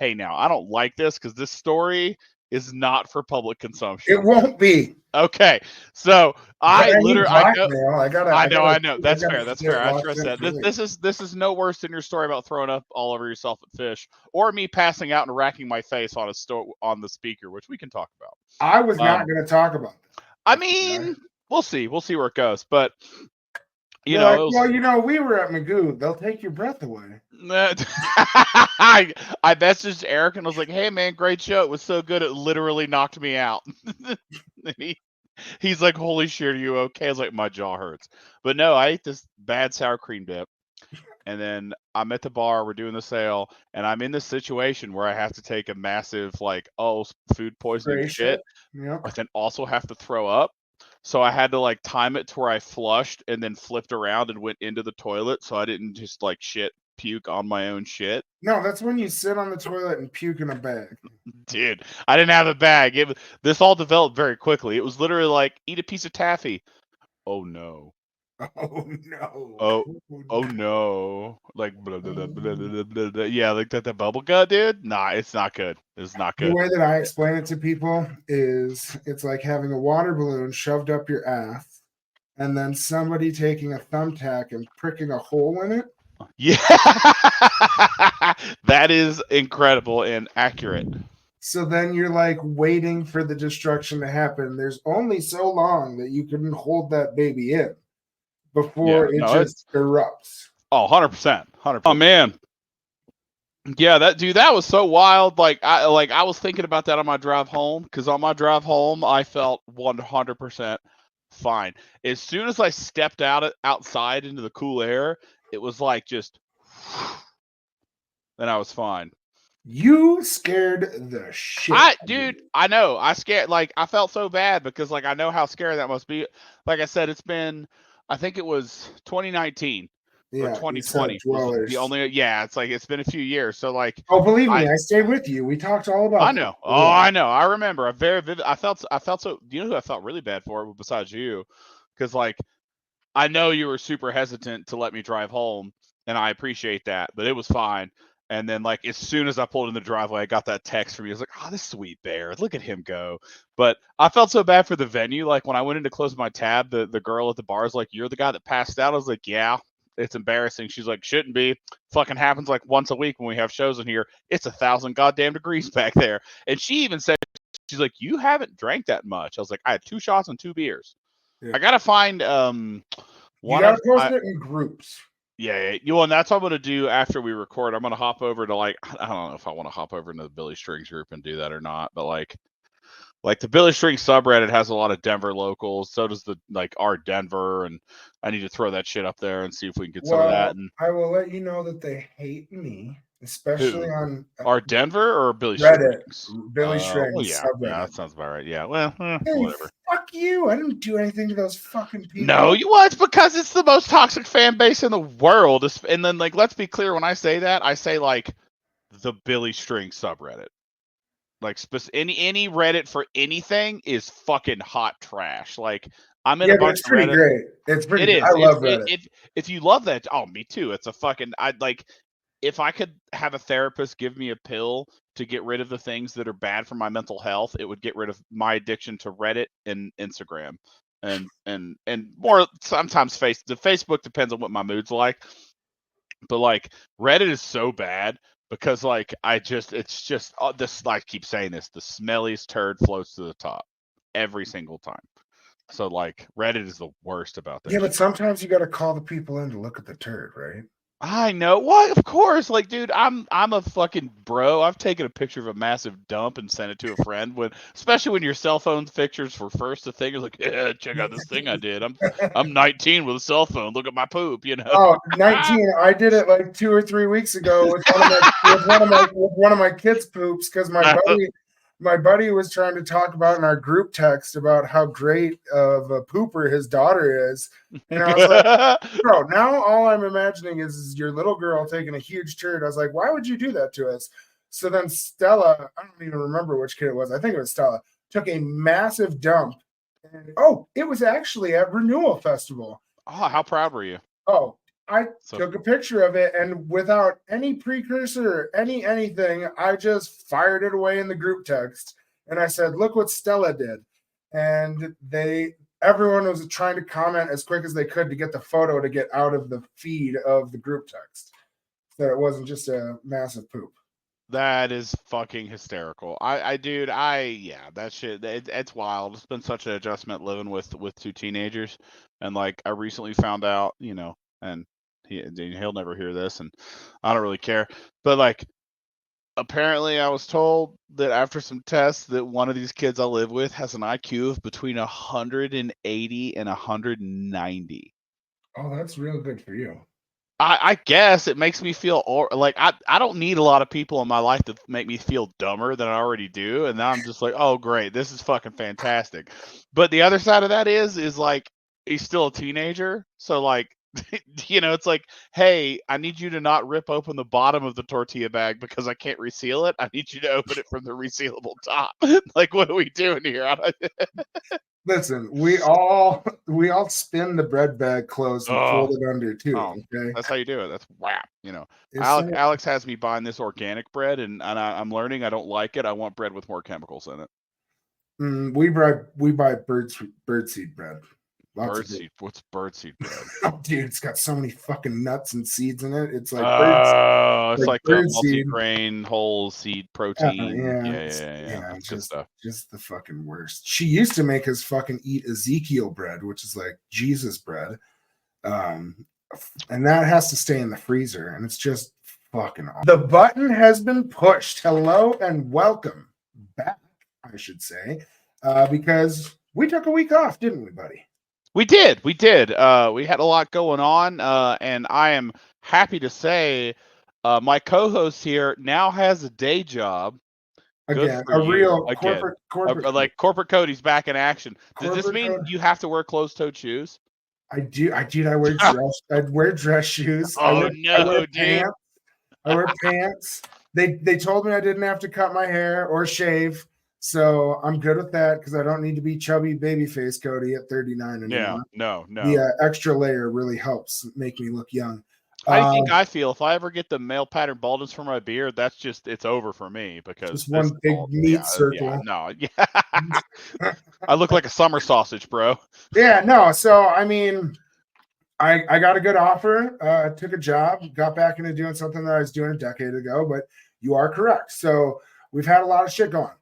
hey, now I don't like this because this story is not for public consumption. It won't be. Okay, so I need blackmail. I know. That's fair. That's fair. I should have said this is no worse than your story about throwing up all over yourself at fish, or me passing out and racking my face on on the speaker, which we can talk about. I was not going to talk about this. I mean, we'll see. We'll see where it goes. But you They're know, like, well, we were at Magoo. They'll take your breath away. I messaged Eric and was like, "Hey man, great show. It was so good. It literally knocked me out." He's like, "Holy shit, are you okay?" I was like, "My jaw hurts." But no, I ate this bad sour cream dip, and then I'm at the bar. We're doing the sale, and I'm in this situation where I have to take a massive food poisoning shit, but then also have to throw up. So I had to time it to where I flushed and then flipped around and went into the toilet, so I didn't just puke on my own shit. No, that's when you sit on the toilet and puke in a bag. Dude, I didn't have a bag. This all developed very quickly. It was literally like, eat a piece of taffy. Oh no. Oh no. Oh no. Like blah, blah, blah, blah, blah, blah. Yeah, like that bubble gut, dude. Nah, it's not good. It's not good. The way that I explain it to people is it's like having a water balloon shoved up your ass and then somebody taking a thumbtack and pricking a hole in it. Yeah. That is incredible and accurate. So then you're waiting for the destruction to happen. There's only so long that you can hold that baby in before it just erupts. Oh, 100%. 100%. Oh man. Yeah, that was so wild. I was thinking about that on my drive home, because on my drive home I felt 100% fine. As soon as I stepped outside into the cool air, it was just then I was fine. You scared the shit. I know. I scared. I felt so bad because I know how scary that must be. Like I said, I think it was 2019 or 2020 was the only. Yeah, it's been a few years. So oh, believe me, I stayed with you. We talked all about. I know. Oh, yeah. I know. I remember. A very vivid. I felt so. You know who I felt really bad for besides you? Because I know you were super hesitant to let me drive home, and I appreciate that. But it was fine. And then, as soon as I pulled in the driveway, I got that text from you. I was like, "Oh, this sweet bear! Look at him go!" But I felt so bad for the venue. When I went in to close my tab, the girl at the bar is like, "You're the guy that passed out." I was like, "Yeah, it's embarrassing." She's like, "Shouldn't be. Fucking happens once a week when we have shows in here. It's 1,000 goddamn degrees back there." And she even said, "She's like, you haven't drank that much." I was like, "I had 2 shots and 2 beers." Yeah. I gotta find one. You gotta post it in groups. Yeah, and that's what I'm going to do after we record. I'm going to hop over to I don't know if I want to hop over into the Billie Strings group and do that or not, but the Billie Strings subreddit has a lot of Denver locals. So does the our Denver, and I need to throw that shit up there and see if we can get some of that. And I will let you know that they hate me, especially on our Denver or Billie Reddit. Strings. Billie Strings. Well, yeah, that sounds about right. Yeah, well, whatever. Fuck you! I didn't do anything to those fucking people. No, it's because it's the most toxic fan base in the world. And then let's be clear, when I say that, I say the Billie Strings subreddit. Any Reddit for anything is fucking hot trash. I'm in a bunch of Reddit. Great. It's pretty. It is. I love Reddit. If you love that, oh, me too. It's a fucking. If I could have a therapist give me a pill to get rid of the things that are bad for my mental health, it would get rid of my addiction to Reddit and Instagram, and more sometimes Facebook depends on what my mood's like. But Reddit is so bad because it's just this. I keep saying this: the smelliest turd floats to the top every single time. So Reddit is the worst about that. Yeah, but sometimes you got to call the people in to look at the turd, right? I know. Well, of course. Dude, I'm a fucking bro. I've taken a picture of a massive dump and sent it to a friend. Especially when your cell phone pictures were first a thing. It's yeah, check out this thing I did. I'm 19 with a cell phone. Look at my poop. Oh, 19. I did it 2 or 3 weeks ago with one of my kids' poops because my buddy was trying to talk about in our group text about how great of a pooper his daughter is. And I was like, bro, now all I'm imagining is your little girl taking a huge turd. I was like, why would you do that to us? So then Stella, I don't even remember which kid it was. I think it was Stella, took a massive dump. And, it was actually at Renewal Festival. Oh, how proud were you? Oh, I took a picture of it, and without any precursor, anything, I just fired it away in the group text, and I said, "Look what Stella did," and everyone was trying to comment as quick as they could to get the photo to get out of the feed of the group text, so it wasn't just a massive poop. That is fucking hysterical. Dude, that shit, it's wild. It's been such an adjustment living with two teenagers, and like I recently found out, and he'll never hear this, and I don't really care, but like apparently I was told that after some tests that one of these kids I live with has an IQ of between 180 and 190. Oh, that's real good for you. I guess it makes me feel like I don't need a lot of people in my life to make me feel dumber than I already do. And now I'm just like, oh, great. This is fucking fantastic. But the other side of that is like, he's still a teenager. So like, it's like, hey, I need you to not rip open the bottom of the tortilla bag because I can't reseal it. I need you to open it from the resealable top. Like, what are we doing here? Listen, we all spin the bread bag closed and fold it under too. Okay, that's how you do it. That's whap. Alex has me buying this organic bread, and I'm learning I don't like it. I want bread with more chemicals in it. We buy birdseed bread. Birdseed. What's birdseed bread? Oh, dude, it's got so many fucking nuts and seeds in it. It's like it's like the multi-grain whole seed protein. Yeah. That's good stuff. Just the fucking worst. She used to make us fucking eat Ezekiel bread, which is like Jesus bread, and that has to stay in the freezer, and it's just fucking awesome. The button has been pushed. Hello and welcome back, I should say, because we took a week off, didn't we, buddy? We did. We had a lot going on, and I am happy to say my co-host here now has a day job. Again, a real corporate like corporate Cody's back in action. Does this mean you have to wear closed-toed shoes? I do. I wear dress. I wear dress shoes. Oh, I wear dude. Pants. I wear pants. They told me I didn't have to cut my hair or shave. So I'm good with that because I don't need to be chubby baby face Cody at 39 anymore. No. The extra layer really helps make me look young. I think I feel if I ever get the male pattern baldness for my beard, it's over for me because just one big meat circle. I look like a summer sausage, bro. Yeah, no. So I mean, I got a good offer. Took a job, got back into doing something that I was doing a decade ago. But you are correct. So we've had a lot of shit going.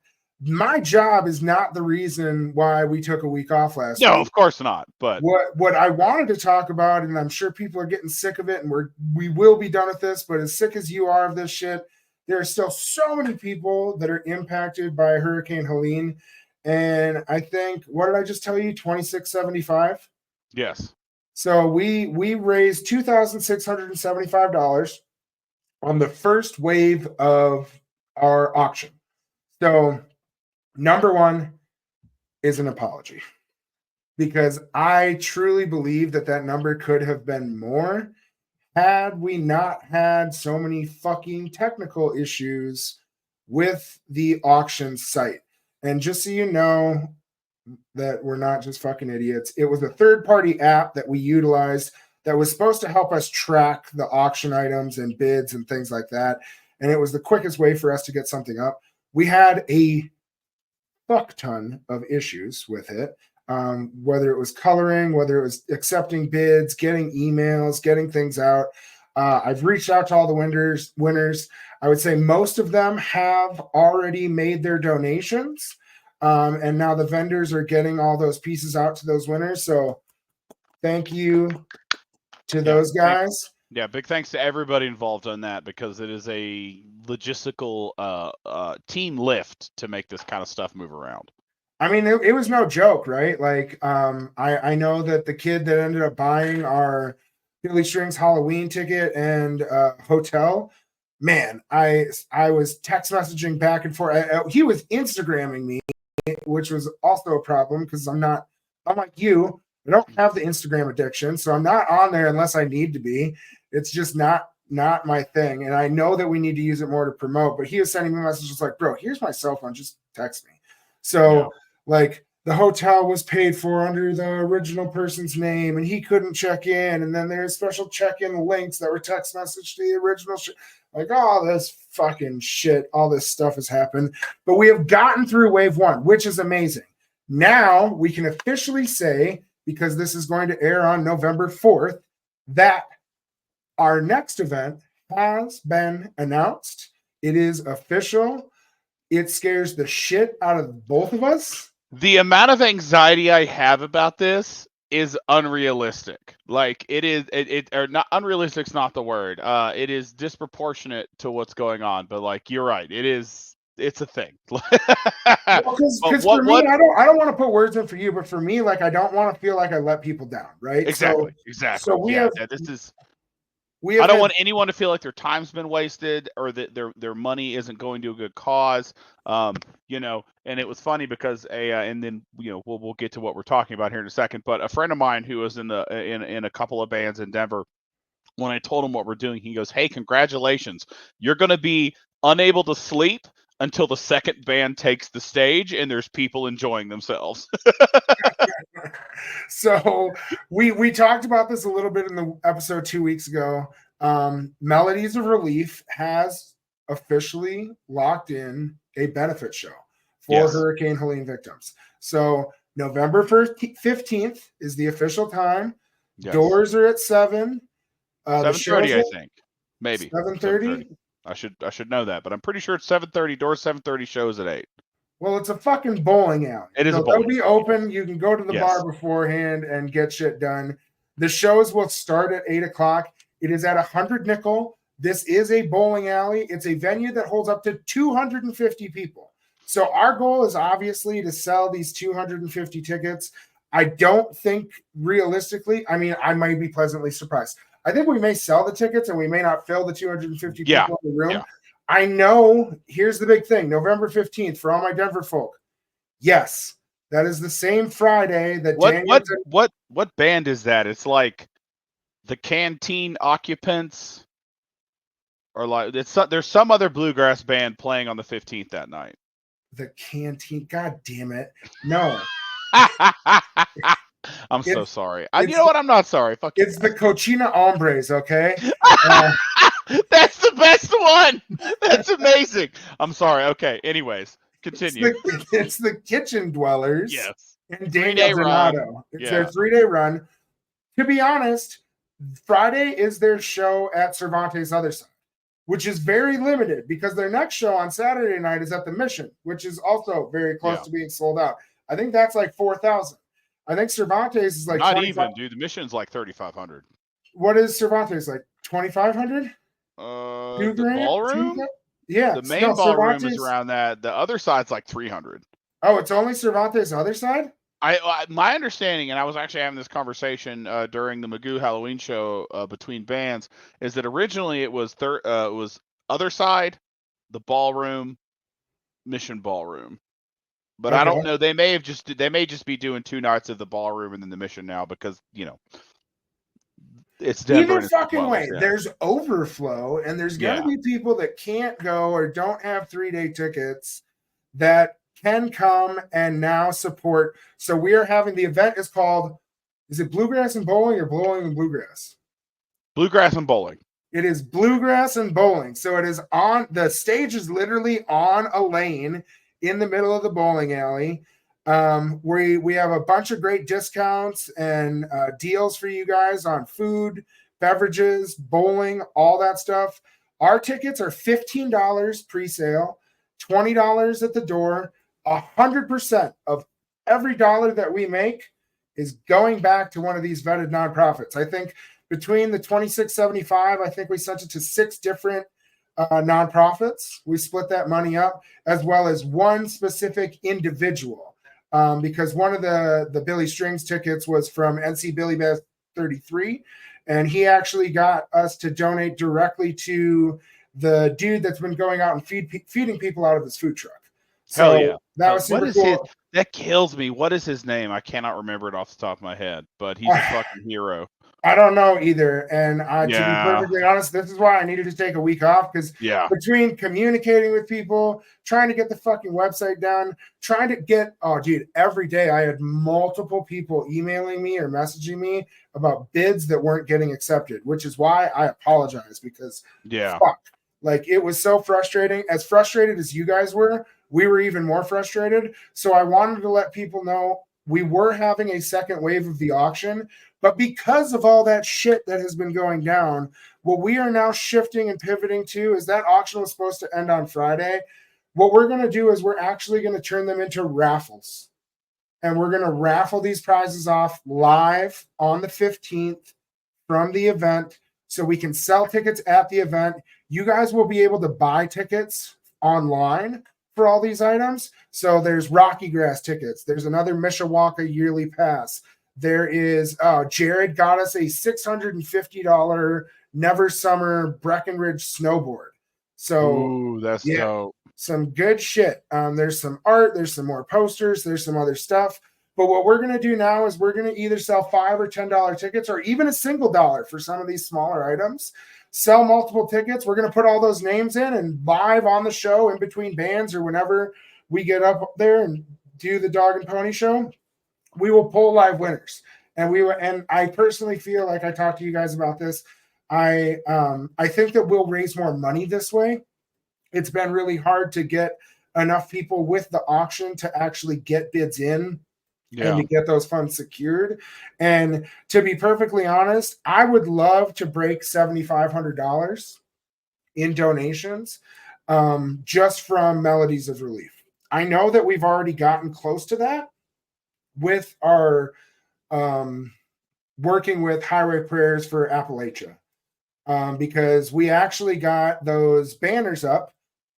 My job is not the reason why we took a week off last week. No, of course not. But what I wanted to talk about, and I'm sure people are getting sick of it, and we will be done with this, but as sick as you are of this shit, there are still so many people that are impacted by Hurricane Helene. And I think, what did I just tell you? $2,675? Yes. So we raised $2,675 on the first wave of our auction. So number one is an apology, because I truly believe that number could have been more had we not had so many fucking technical issues with the auction site. And just so you know that we're not just fucking idiots, it was a third-party app that we utilized that was supposed to help us track the auction items and bids and things like that. And it was the quickest way for us to get something up. We had a fuck ton of issues with it, whether it was coloring, whether it was accepting bids, getting emails, getting things out. I've reached out to all the winners. I would say most of them have already made their donations, and now the vendors are getting all those pieces out to those winners. So thank you to those guys. Big thanks to everybody involved on that, because it is a logistical team lift to make this kind of stuff move around. I mean, it was no joke, right? Like, I know that the kid that ended up buying our Billie Strings Halloween ticket and hotel, man, I was text messaging back and forth. He was Instagramming me, which was also a problem because I'm like you. I don't have the Instagram addiction, so I'm not on there unless I need to be. It's just not my thing. And I know that we need to use it more to promote, but he was sending me messages like, bro, here's my cell phone. Just text me. So like the hotel was paid for under the original person's name and he couldn't check in. And then there's special check-in links that were text messaged to the original like all this fucking shit, all this stuff has happened. But we have gotten through wave one, which is amazing. Now we can officially say, because this is going to air on November 4th, that our next event has been announced. It is official. It scares the shit out of both of us. The amount of anxiety I have about this is unrealistic. Like it is, or not unrealistic's not the word. It is disproportionate to what's going on. But like you're right, it's a thing. Because for me, I don't want to put words in for you, but for me, like I don't want to feel like I let people down, right? Exactly. So we have. I don't want anyone to feel like their time's been wasted or that their money isn't going to a good cause. You know, and it was funny because and then you know we'll get to what we're talking about here in a second. But a friend of mine who was in a couple of bands in Denver, when I told him what we're doing, he goes, "Hey, congratulations! You're going to be unable to sleep until the second band takes the stage and there's people enjoying themselves." So we talked about this a little bit in the episode 2 weeks ago. Melodies of Relief has officially locked in a benefit show for Hurricane Helene victims. So November 15th is the official time. Yes. Doors are at 7. 7:30, I think. Maybe 7:30. I should know that, but I'm pretty sure it's 7:30. Doors 7:30, shows at 8. Well, it's a fucking bowling alley. It is a bowling. They'll be open. You can go to the bar beforehand and get shit done. The shows will start at 8 o'clock. It is at 100 nickel. This is a bowling alley. It's a venue that holds up to 250 people. So our goal is obviously to sell these 250 tickets. I don't think realistically, I mean, I might be pleasantly surprised. I think we may sell the tickets and we may not fill the 250 people in the room. Yeah. I know, here's the big thing, November 15th, for all my Denver folk. Yes, that is the same Friday that what band is that? It's like the Canteen Occupants, or like there's some other bluegrass band playing on the 15th that night. The Canteen, god damn it. No. I'm so sorry. You know what? I'm not sorry. Fuck it's the Cochina Hombres, okay? That's the best one. That's amazing. I'm sorry. Okay. Anyways, continue. It's the Kitchen Dwellers. Yes. And Daniel Donato. It's their 3-day run. To be honest, Friday is their show at Cervantes' other side, which is very limited because their next show on Saturday night is at the Mission, which is also very close to being sold out. I think that's like 4,000. I think Cervantes is like not even, dude. The Mission's like 3,500. What is Cervantes like? 2,500? The ballroom? Yeah. The main ballroom is around that. The other side's like 300. Oh, it's only Cervantes' other side? My understanding, and I was actually having this conversation during the Magoo Halloween show between bands, is that originally it was other side, the ballroom, Mission ballroom. But I don't know. They may just be doing 2 nights of the ballroom and then the Mission now because it's Denver. Either fucking way, there's overflow, and there's gonna be people that can't go or don't have 3-day tickets that can come and now support. So we are having the event is called, is it Bluegrass and Bowling or Bowling and Bluegrass? Bluegrass and Bowling. It is Bluegrass and Bowling. So it is on, the stage is literally on a lane in the middle of the bowling alley. We have a bunch of great discounts and deals for you guys on food, beverages, bowling, all that stuff. Our tickets are $15 pre-sale, $20 at the door. 100% of every dollar that we make is going back to one of these vetted nonprofits. I think between the $26.75, I think we sent it to 6 different nonprofits. We split that money up, as well as one specific individual, because one of the Billie Strings tickets was from NC Billie Bass 33, and he actually got us to donate directly to the dude that's been going out and feeding people out of his food truck. So hell yeah. That was super cool. That kills me. What is his name? I cannot remember it off the top of my head, but he's a fucking hero. I don't know either. And to be Yeah. perfectly honest, this is why I needed to take a week off, because Yeah. between communicating with people, trying to get the fucking website done, trying to get, oh, dude, every day I had multiple people emailing me or messaging me about bids that weren't getting accepted, which is why I apologize, because Yeah. fuck, like it was so frustrating. As frustrated as you guys were, we were even more frustrated. So I wanted to let people know we were having a second wave of the auction, but because of all that shit that has been going down, what we are now shifting and pivoting to is that auction was supposed to end on Friday. What we're going to do is we're actually going to turn them into raffles. And we're going to raffle these prizes off live on the 15th from the event, so we can sell tickets at the event. You guys will be able to buy tickets online for all these items. So there's Rocky Grass tickets. There's another Mishawaka yearly pass. There is Jared got us a $650 Never Summer Breckenridge snowboard. So Ooh, that's yeah, dope. some good shit. There's some art, there's some more posters, there's some other stuff. But what we're going to do now is we're going to either sell $5 or $10 tickets, or even a single dollar for some of these smaller items. Sell multiple tickets. We're going to put all those names in, and live on the show in between bands or whenever we get up there and do the dog and pony show, we will pull live winners. And I personally feel like I talked to you guys about this. I think that we'll raise more money this way. It's been really hard to get enough people with the auction to actually get bids in and Yeah. to get those funds secured. And to be perfectly honest, I would love to break $7,500 in donations, just from Melodies of Relief. I know that we've already gotten close to that with our um, working with Highway Prayers for Appalachia, because we actually got those banners up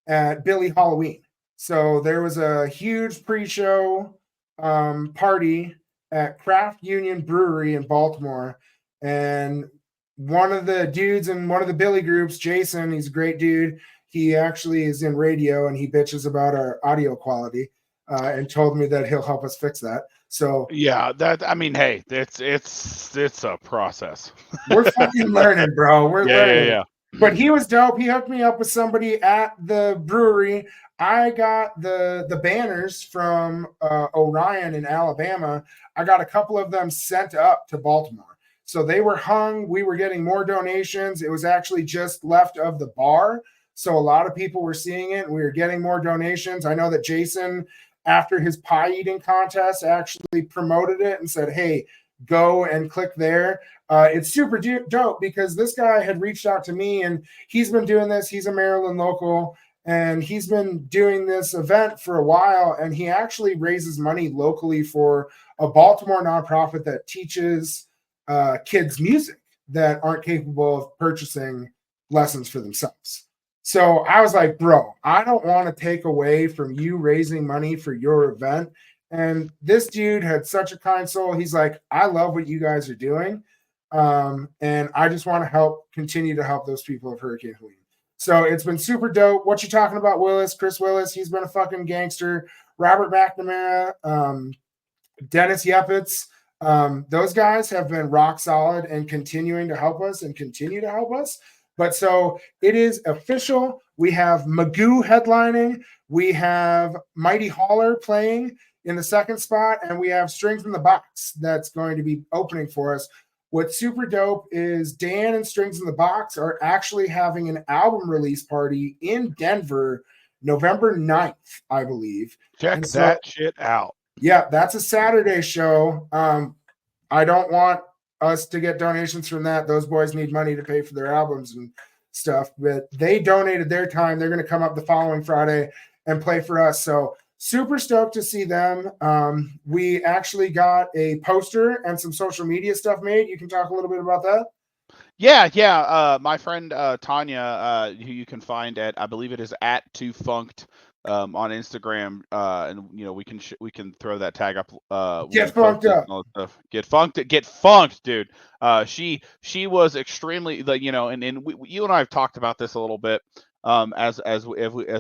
at Billie Halloween. So there was a huge pre-show party at Craft Union Brewery in Baltimore, and one of the dudes in one of the Billie groups, Jason, he's a great dude. He actually is in radio, and he bitches about our audio quality, and told me that he'll help us fix that. So Yeah, that I mean, hey, it's a process. we're fucking learning, bro. We're Yeah, yeah, learning. yeah. But he was dope. He hooked me up with somebody at the brewery. I got the banners from Orion in Alabama. I got a couple of them sent up to Baltimore. So they were hung. We were getting more donations. It was actually just left of the bar. So a lot of people were seeing it. We were getting more donations. I know that Jason, after his pie eating contest, actually promoted it and said, hey, go and click there. It's super dope because this guy had reached out to me, and he's been doing this. He's a Maryland local, and he's been doing this event for a while. And he actually raises money locally for a Baltimore nonprofit that teaches kids music that aren't capable of purchasing lessons for themselves. So I was like, bro, I don't want to take away from you raising money for your event. And this dude had such a kind soul. He's like, I love what you guys are doing. And I just want to continue to help those people of Hurricane Helene. So it's been super dope. What you talking about, Willis? Chris Willis, he's been a fucking gangster. Robert McNamara, Dennis Yepitz, those guys have been rock solid and continuing to help us and continue to help us. But so it is official. We have Magoo headlining. We have Mighty Holler playing in the second spot, and we have Strings in the Box that's going to be opening for us. What's super dope is Dan and Strings in the Box are actually having an album release party in Denver, November 9th, I believe. Check And so, that shit out. yeah, that's a Saturday show. I don't want us to get donations from that. Those boys need money to pay for their albums and stuff, but they donated their time. They're going to come up the following Friday and play for us. So super stoked to see them. We actually got a poster and some social media stuff made. You can talk a little bit about that. Yeah. My friend Tanya, who you can find at, I believe it is at Too Funked on Instagram, and we can throw that tag up. Get funked up. Get funked, dude. She was extremely and you and I have talked about this a little bit. As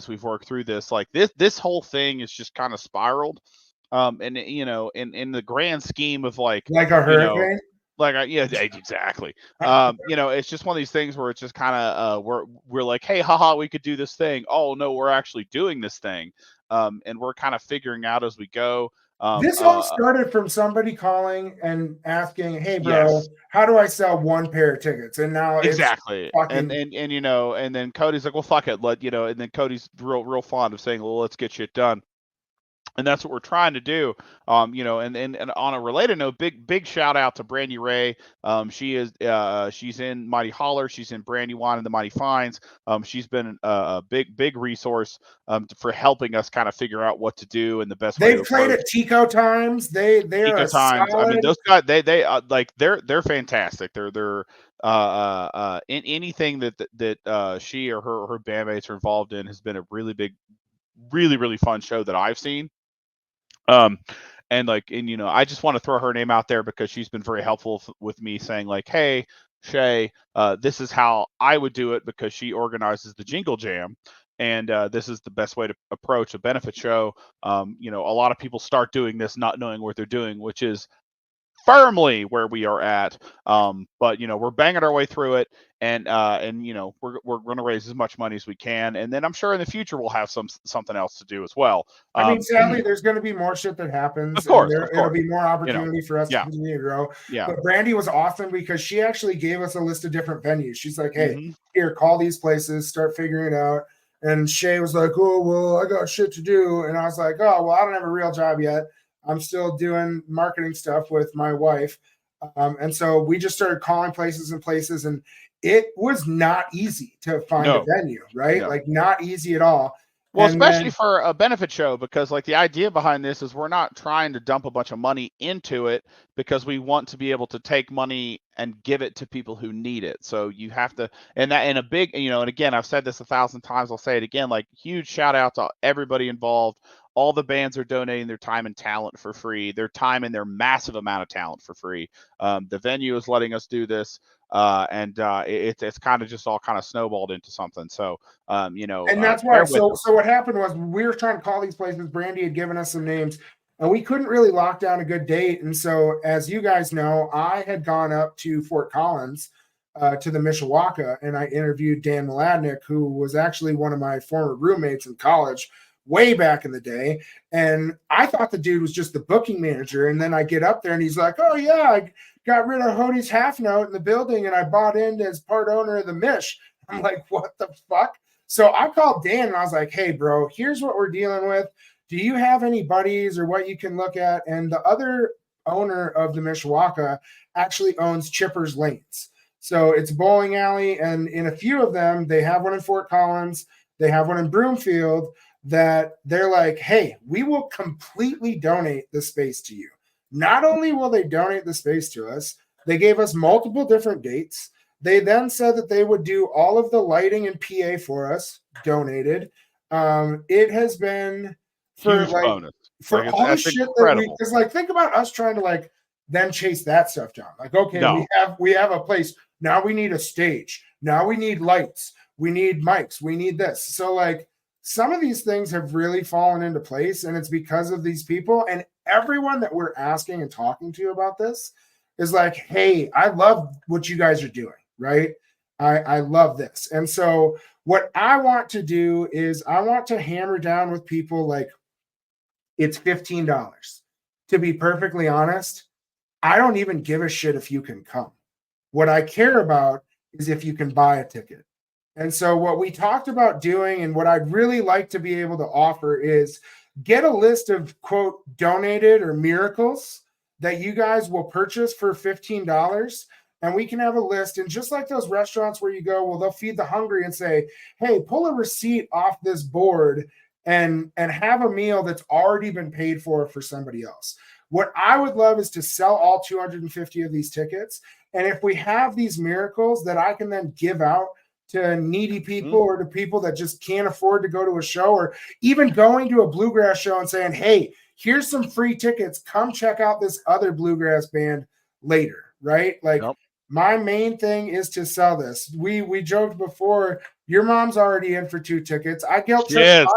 we've worked through this, like this whole thing is just kind of spiraled. And in the grand scheme of Like a hurricane. Yeah, exactly. It's just one of these things where it's just kind of we're like, hey, haha, we could do this thing. Oh no, we're actually doing this thing, and we're kind of figuring out as we go. This all started from somebody calling and asking, "Hey, bro, Yes, how do I sell one pair of tickets?" And now it's exactly. fucking. And then Cody's like, well, fuck it, and then Cody's real fond of saying, well, let's get shit done. And that's what we're trying to do. And on a related note, big shout out to Brandy Ray. She's in Mighty Holler, she's in Brandywine and the Mighty Finds. She's been a big resource for helping us kind of figure out what to do and the best way to They've played approach at Tico Times. They're Eco a Times. I mean, solid. those guys, they're fantastic. They're in anything that she or her bandmates are involved in has been a really big, really fun show that I've seen. Um, I just want to throw her name out there because she's been very helpful with me saying like, hey, Shay, this is how I would do it because she organizes the Jingle Jam. And this is the best way to approach a benefit show. A lot of people start doing this not knowing what they're doing, which is firmly where we are at. But we're banging our way through it, and we're going to raise as much money as we can, and then I'm sure in the future we'll have something else to do as well. I mean, sadly, there's going to be more shit that Of happens, and course, of it'll course. be more opportunity for us to Yeah, continue to grow. yeah. But Brandy was awesome because she actually gave us a list of different venues. She's like, "Hey, Mm-hmm. here, call these places, start figuring it out." And Shay was like, "Oh, well, I got shit to do," and I was like, "Oh, well, I don't have a real job yet. I'm still doing marketing stuff with my wife." And so we just started calling places and places, and it was not easy to find a venue, right? No. Like, not easy at all. Well, And especially then, for a benefit show, because like the idea behind this is we're not trying to dump a bunch of money into it because we want to be able to take money and give it to people who need it. So you have to, and that in a big, and again, I've said this 1,000 times, I'll say it again, like huge shout out to everybody involved. All the bands are donating their time and talent for free, their time and their massive amount of talent for free. The venue is letting us do this. It's kind of just all kind of snowballed into something. So, and that's why. bear with So, us. so what happened was we were trying to call these places. Brandy had given us some names, and we couldn't really lock down a good date. And so, as you guys know, I had gone up to Fort Collins, to the Mishawaka, and I interviewed Dan Mladnick, who was actually one of my former roommates in college way back in the day. And I thought the dude was just the booking manager. And then I get up there and he's like, "Oh yeah, I got rid of Hodie's half note in the building and I bought in as part owner of the Mish." I'm like, "What the fuck?" So I called Dan and I was like, "Hey, bro, here's what we're dealing with. Do you have any buddies or what you can look at?" And the other owner of the Mishawaka actually owns Chipper's Lanes. So it's a bowling alley. And in a few of them, they have one in Fort Collins, they have one in Broomfield, that they're like, "Hey, we will completely donate the space to you." Not only will they donate the space to us, they gave us multiple different dates. They then said that they would do all of the lighting and PA for us, donated. It has been for Huge bonus. for all the That's shit that we, incredible. because like think about us trying to like then chase that stuff down. Like, okay, No. we have a place. Now we need a stage. Now we need lights. We need mics. We need this. So like some of these things have really fallen into place, and it's because of these people. And everyone that we're asking and talking to about this is like, "Hey, I love what you guys are doing, right? I love this." And so what I want to do is I want to hammer down with people like, it's $15. To be perfectly honest, I don't even give a shit if you can come. What I care about is if you can buy a ticket. And so, what we talked about doing, and what I'd really like to be able to offer, is get a list of quote donated or miracles that you guys will purchase for $15. And we can have a list. And just like those restaurants where you go, well, they'll feed the hungry and say, "Hey, pull a receipt off this board and have a meal that's already been paid for somebody else." What I would love is to sell all 250 of these tickets. And if we have these miracles that I can then give out to needy people or to people that just can't afford to go to a show, or even going to a bluegrass show and saying, "Hey, here's some free tickets. Come check out this other bluegrass band later," right? Like, my main thing is to sell this. We joked before, your mom's already in for 2 tickets. I guilt trip.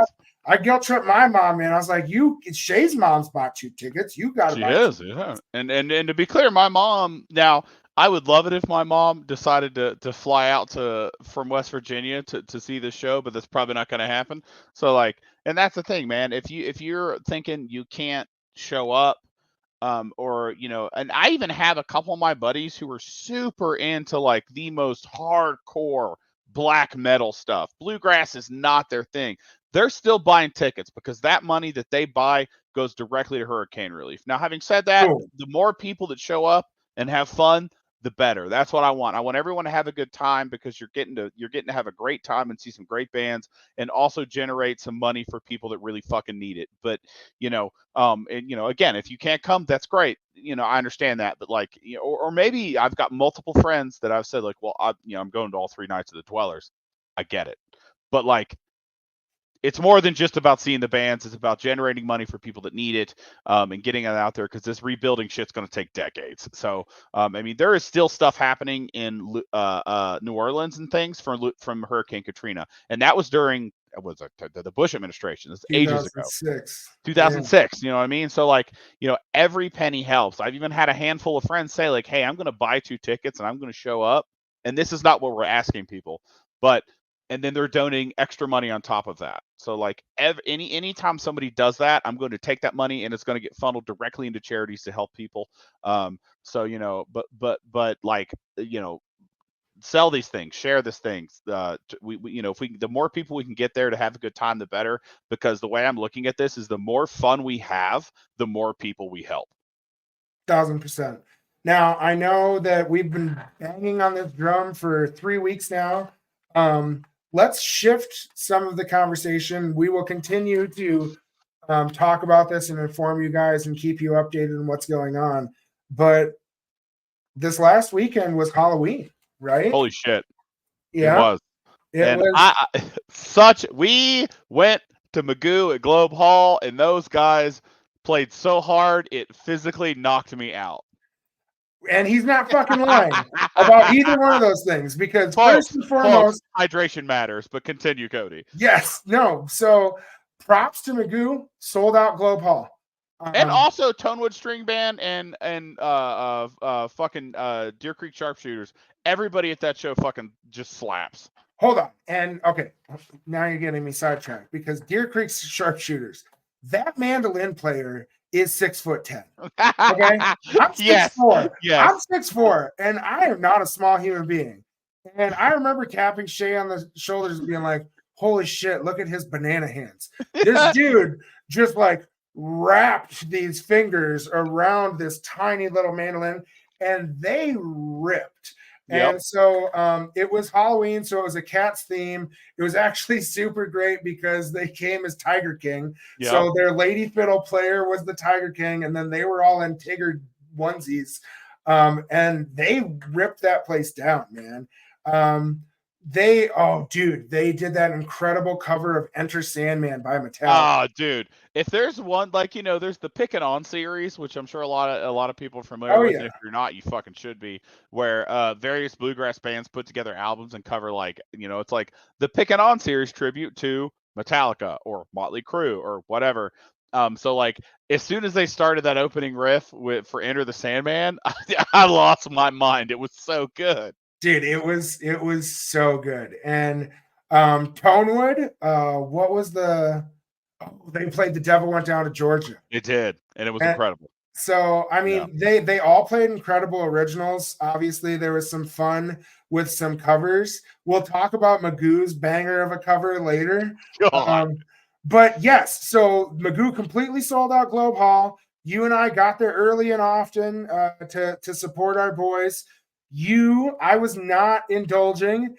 I guilt tripped my mom, man. I was like, Shay's mom's bought you tickets. You got to She buy is, tickets. yeah. And to be clear, my mom now. I would love it if my mom decided to fly out from West Virginia to see the show, but that's probably not going to happen. So like, and that's the thing, man. If you're thinking you can't show up, or and I even have a couple of my buddies who are super into like the most hardcore black metal stuff. Bluegrass is not their thing. They're still buying tickets because that money that they buy goes directly to hurricane relief. Now, having said that, Cool. the more people that show up and have fun, the better. That's what I want. I want everyone to have a good time because you're getting to have a great time and see some great bands and also generate some money for people that really fucking need it. But and again, if you can't come, that's great. I understand that, but like, or maybe I've got multiple friends that I've said like, well, I'm going to all 3 nights of the Dwellers. I get it, but like, it's more than just about seeing the bands. It's about generating money for people that need it, and getting it out there because this rebuilding shit's going to take decades. So, I mean, there is still stuff happening in New Orleans and things from Hurricane Katrina, and that was during the Bush administration. This ages ago. 2006. 2006, you know what I mean? So like, every penny helps. I've even had a handful of friends say like, "Hey, I'm going to buy 2 tickets and I'm going to show up." And this is not what we're asking people, but and then they're donating extra money on top of that. So like anytime somebody does that, I'm going to take that money and it's going to get funneled directly into charities to help people. So but like, sell these things, share these things. We if the more people we can get there to have a good time, the better. Because the way I'm looking at this is the more fun we have, the more people we help. 1,000%. Now I know that we've been banging on this drum for 3 weeks now. Let's shift some of the conversation. We will continue to talk about this and inform you guys and keep you updated on what's going on. But this last weekend was Halloween, right? Holy shit. It Yeah, was. it And was. we went to Magoo at Globe Hall, and those guys played so hard it physically knocked me out. And he's not fucking lying about either one of those things because first and folks, foremost, hydration matters. But continue, Kodi. yes, no. So props to Magoo, sold out Globe Hall. And also Tonewood String Band and fucking Deer Creek Sharpshooters. Everybody at that show fucking just slaps. Hold on. And okay, now you're getting me sidetracked because Deer Creek Sharpshooters, that mandolin player is 6'10". Okay. I'm 6'4". Yes. I'm 6'4", and I am not a small human being. And I remember tapping Shay on the shoulders and being like, holy shit, look at his banana hands. This dude just like wrapped these fingers around this tiny little mandolin and they ripped. Yep. And so it was Halloween, so it was a Cats theme. It was actually super great because they came as Tiger King. Yep. So their lady fiddle player was the Tiger King, and then they were all in Tigger onesies. And they ripped that place down, man. They did that incredible cover of Enter Sandman by Metallica. Oh, dude. If there's one, like, there's the Pick and On series, which I'm sure a lot of people are familiar with. Yeah. And if you're not, you fucking should be, where various bluegrass bands put together albums and cover, like, it's like the Pick and On series tribute to Metallica or Motley Crue or whatever. So like as soon as they started that opening riff for Enter the Sandman, I lost my mind. It was so good. Dude, it was so good. And Tonewood, what was they played The Devil Went Down to Georgia. It did, and it was incredible. So I mean, they all played incredible originals. Obviously, there was some fun with some covers. We'll talk about Magoo's banger of a cover later. But yes, so Magoo completely sold out Globe Hall. You and I got there early and often to support our boys. I was not indulging.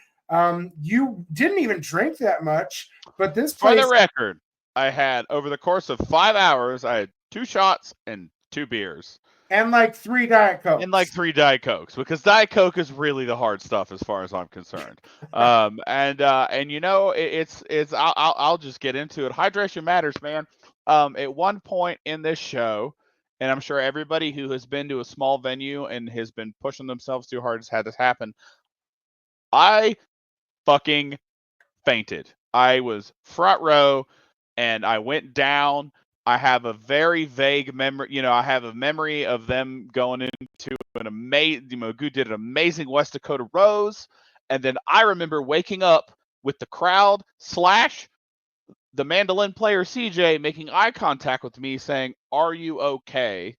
You didn't even drink that much, but this place. For the record, I had over the course of 5 hours, I had 2 shots and 2 beers. And like 3 Diet Cokes. And like 3 Diet Cokes, because Diet Coke is really the hard stuff as far as I'm concerned. And I'll just get into it. Hydration matters, man. At one point in this show, and I'm sure everybody who has been to a small venue and has been pushing themselves too hard has had this happen. I fucking fainted. I was front row. and I went down. I have a very vague memory. I have a memory of them going into an amazing. Magoo did an amazing West Dakota Rose, and then I remember waking up with the crowd / the mandolin player CJ making eye contact with me, saying, "Are you okay?"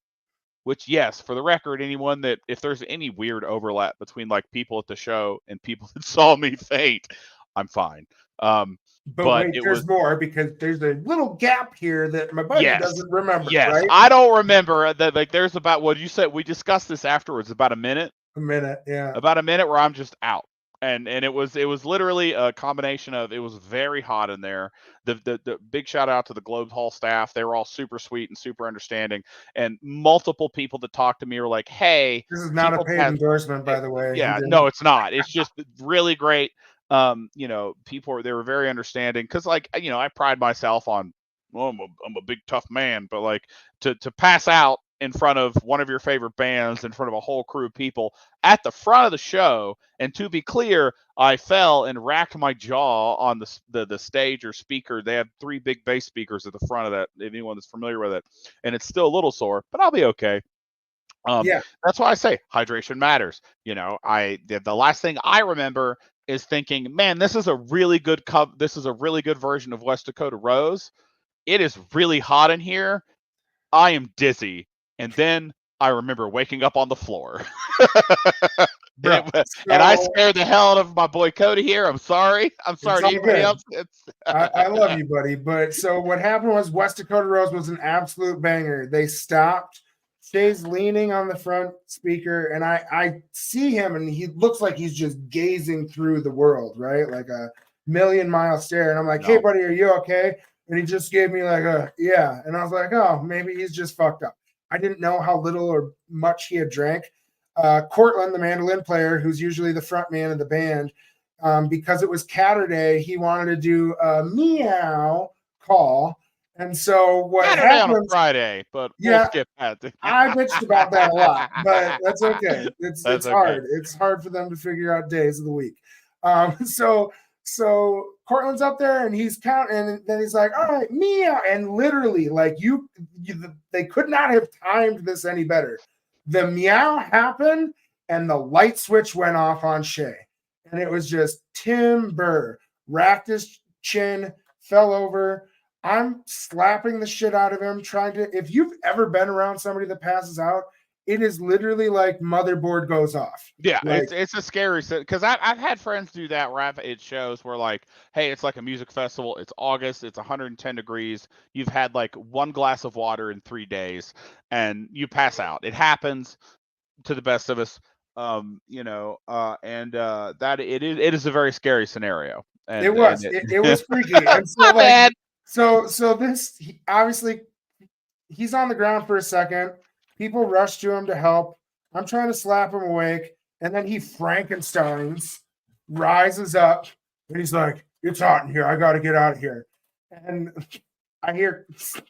Which, yes, for the record, anyone that if there's any weird overlap between like people at the show and people that saw me faint, I'm fine. But But wait, it was there's more because there's a little gap here that my buddy yes, doesn't remember, yes. right? I don't remember that. Like, there's about what you said. We discussed this afterwards. About a minute A minute, yeah. where I'm just out. And it was literally a combination of it was very hot in there. The big shout out to the Globe Hall staff. They were all super sweet and super understanding. And multiple people that talked to me were like, "Hey, This is not a people paid have endorsement, by the way. yeah, no, it's not. It's just really great. People they were very understanding because, like, I pride myself on, well, I'm a big tough man, but like to pass out in front of one of your favorite bands, in front of a whole crew of people at the front of the show, and to be clear, I fell and racked my jaw on the stage or speaker. They have 3 big bass speakers at the front of that. If anyone that's familiar with it, and it's still a little sore, but I'll be okay. Yeah. That's why I say hydration matters. The last thing I remember is thinking, man, this is a really good this is a really good version of West Dakota Rose. It is really hot in here. I am dizzy. And then I remember waking up on the floor. Bro, And I so scared the hell out of my boy Kodi here. I'm sorry. I'm it's sorry to all anybody good. else. I love you, buddy. But so what happened was West Dakota Rose was an absolute banger. They stopped. Shay's leaning on the front speaker, and I see him, and he looks like he's just gazing through the world, right? Like a million-mile stare. And I'm like, hey, No. buddy, are you okay? And he just gave me like a, yeah. And I was like, oh, maybe he's just fucked up. I didn't know how little or much he had drank. Cortland, the mandolin player, who's usually the front man of the band, because it was Catterday, he wanted to do a meow call. And so what Saturday on a happens, Friday, but we'll yeah, skip that. I bitched about that a lot, but that's okay. It's That's it's okay. hard. It's hard for them to figure out days of the week. So Cortland's up there and he's counting, and then he's like, "All right, meow," and literally, like they could not have timed this any better. The meow happened, and the light switch went off on Shay, and it was just timber. Racked his chin, fell over. I'm slapping the shit out of him, trying to. If you've ever been around somebody that passes out, it is literally like motherboard goes off. Yeah, Like, it's a scary because I've had friends do that where it shows where like, hey, it's like a music festival. It's August. It's 110 degrees. You've had like 1 glass of water in 3 days, and you pass out. It happens to the best of us. That it is a very scary scenario. it And was. It was freaky. And so my like bad. so this obviously he's on the ground for a second. People rush to him to help. I'm trying to slap him awake, and then he Frankensteins, rises up, and he's like, "It's hot in here. I got to get out of here." And I hear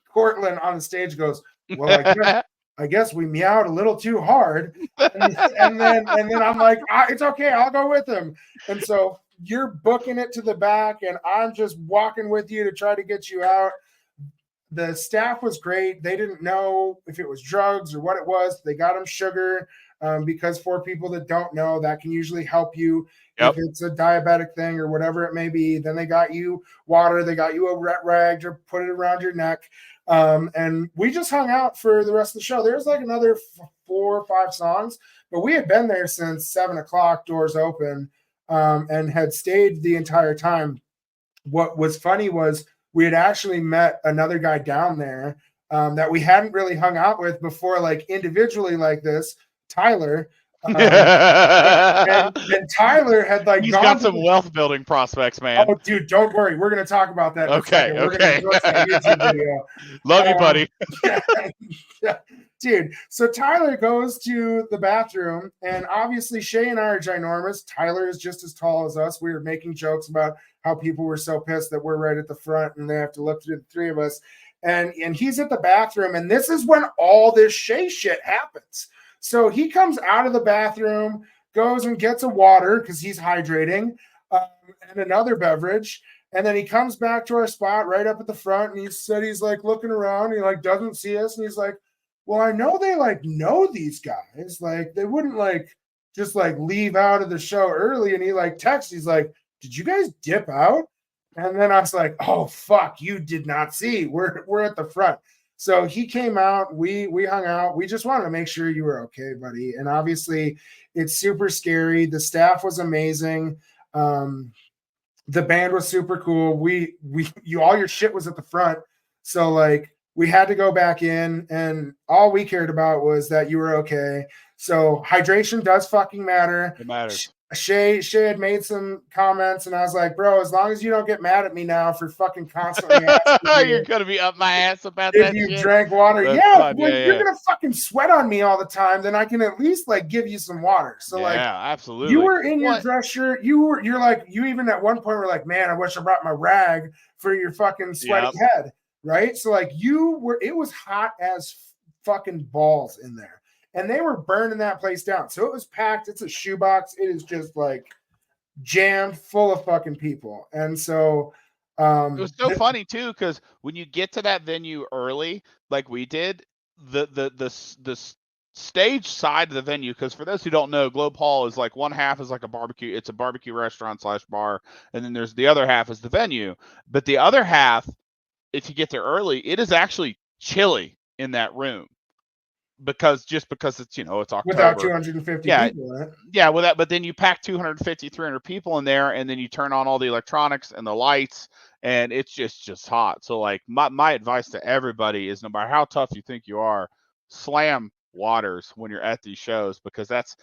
Cortland on the stage goes, "Well, I guess we meowed a little too hard." And then I'm like, "It's okay. I'll go with him." And so you're booking it to the back, and I'm just walking with you to try to get you out. The staff was great. They didn't know if it was drugs or what it was. They got him sugar because for people that don't know, that can usually help you if Yep. it's a diabetic thing or whatever it may be. Then they got you water. They got you a wet rag to put it around your neck. And we just hung out for the rest of the show. There's like another 4 or 5 songs, but we had been there since 7:00, doors open, and had stayed the entire time. What was funny was we had actually met another guy down there that we hadn't really hung out with before, like individually like this, Tyler. And Tyler had like He's gone got to some the, wealth building prospects, man. oh, dude, don't worry. We're going to talk about that in a second. We're going to enjoy that YouTube video. Love you, buddy. Dude, so Tyler goes to the bathroom, and obviously Shay and I are ginormous. Tyler is just as tall as us. We were making jokes about how people were so pissed that we're right at the front and they have to look through the 3 of us. And he's at the bathroom, and this is when all this Shay shit happens. So he comes out of the bathroom, goes and gets a water because he's hydrating, and another beverage. And then he comes back to our spot right up at the front, and he said he's like looking around, he like doesn't see us, and he's like, well, I know they like know these guys, like they wouldn't like just like leave out of the show early. And he like texts, he's like, did you guys dip out? And then I was like, oh fuck, you did not see, we're at the front. So he came out, we hung out, we just wanted to make sure you were okay, buddy. And obviously it's super scary. The staff was amazing. The band was super cool. You all your shit was at the front. So like we had to go back in, and all we cared about was that you were okay. So hydration does fucking matter. It matters. Shay had made some comments, and I was like, bro, as long as you don't get mad at me now for fucking constantly asking You're gonna be up my ass about if that you shit. drank water. That's Yeah, fun. like you're gonna fucking sweat on me all the time, then I can at least like give you some water. So like, absolutely. you were in your dress shirt. You even at one point were like, man, I wish I brought my rag for your fucking sweaty head, right? So like it was hot as fucking balls in there. And they were burning that place down. So it was packed. It's a shoebox. It is just like jammed full of fucking people. And so it was so funny too, because when you get to that venue early, like we did, the stage side of the venue, because for those who don't know, Globe Hall is like one half is like a barbecue. It's a barbecue restaurant / bar, and then there's the other half is the venue. But the other half, if you get there early, it is actually chilly in that room. Because it's it's October without 250 people in it. Yeah, with that, but then you pack 250, 300 people in there, and then you turn on all the electronics and the lights, and it's just hot. So like my advice to everybody is, no matter how tough you think you are, slam waters when you're at these shows, because that's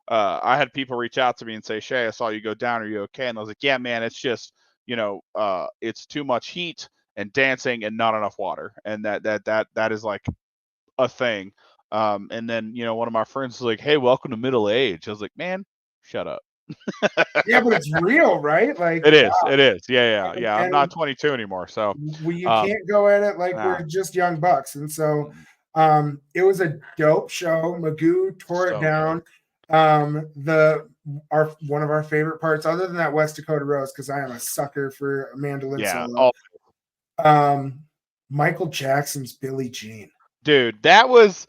I had people reach out to me and say, Shay, I saw you go down, are you okay? And I was like, yeah man, it's just it's too much heat and dancing and not enough water, and that is like a thing. And then one of my friends was like, hey, welcome to middle age. I was like, man, shut up. Yeah, but it's real, right? Like it is. Yeah. I'm not 22 anymore, so you can't go at it like we're just young bucks. And so it was a dope show. Magoo tore it down. One of our favorite parts, other than that West Dakota Rose, because I am a sucker for a mandolin solo. Michael Jackson's Billie Jean. Dude, that was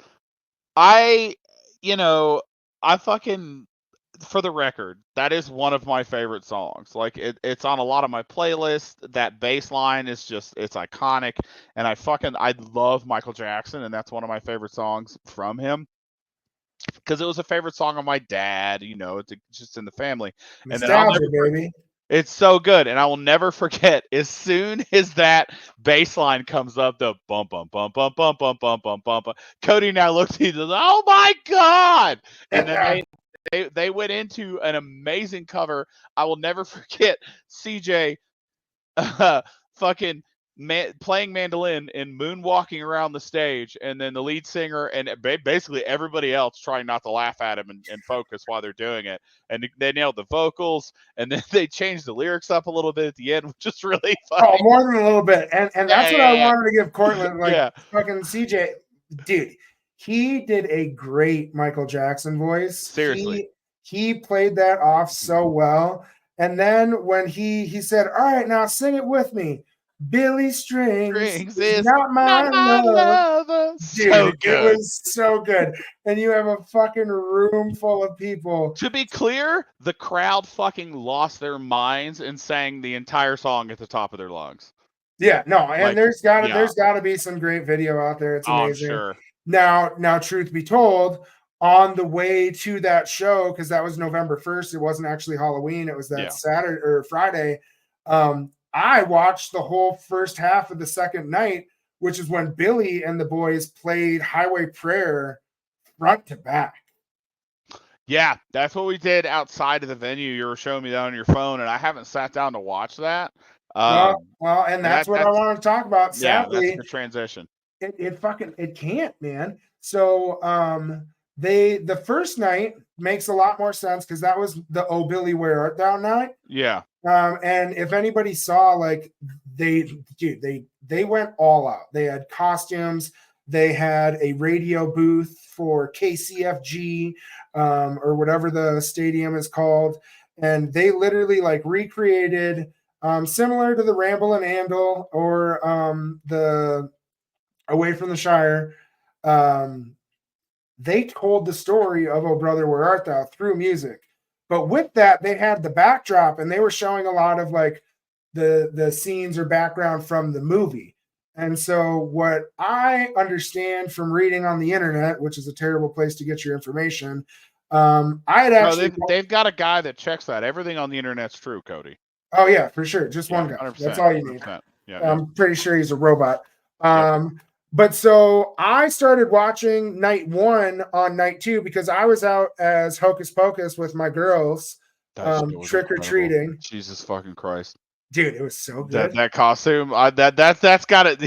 I fucking, for the record, that is one of my favorite songs. Like it's on a lot of my playlists. That bass line is just, it's iconic. And I love Michael Jackson, and that's one of my favorite songs from him, because it was a favorite song of my dad. It's just in the family. Nostalgia, baby. It's so good, and I will never forget. As soon as that bass line comes up, the bump, bump, bump, bump, bump, bump, bump, bump, bump. Cody now looks at me and says, "Oh my god!" And then they went into an amazing cover. I will never forget CJ, fucking playing mandolin and moonwalking around the stage, and then the lead singer and basically everybody else trying not to laugh at him and focus while they're doing it. And they nailed the vocals, and then they changed the lyrics up a little bit at the end, which is really funny. Oh, more than a little bit. And that's what I wanted to give Cortland. Like fucking CJ, dude, he did a great Michael Jackson voice. Seriously. He played that off so well. And then when he said, all right, now sing it with me. Billy Strings is not my love. Dude, so good. It was so good. And you have a fucking room full of people. To be clear, the crowd fucking lost their minds and sang the entire song at the top of their lungs. Yeah, no, and there's gotta be some great video out there. It's amazing. I'm sure. Now, truth be told, on the way to that show, because that was November 1st, it wasn't actually Halloween, it was that Saturday or Friday. I watched the whole first half of the second night, which is when Billie and the boys played Highway Prayer front to back. Yeah, that's what we did outside of the venue. You were showing me that on your phone, and I haven't sat down to watch that. Well, and that's what I want to talk about. Sadly, that's the transition. It can't, man. So the first night makes a lot more sense, because that was the Oh Billie Where Art Thou night. Yeah. And if anybody saw, like they went all out. They had costumes. They had a radio booth for KCFG or whatever the stadium is called, and they literally like recreated Similar to the Ramble and Handle or the Away from the Shire. They told the story of Oh Brother Where Art Thou through music. But with that, they had the backdrop and they were showing a lot of like the scenes or background from the movie. And so what I understand from reading on the internet, which is a terrible place to get your information, I had actually they've got a guy that checks that. Everything on the internet's true, Kodi. Oh yeah, for sure. Just one guy. 100%, That's all you need. Yeah, I'm pretty sure he's a robot. But so I started watching night 1 on night 2 because I was out as Hocus Pocus with my girls, trick or treating. Jesus fucking Christ, dude, it was so good. That costume, that's got it.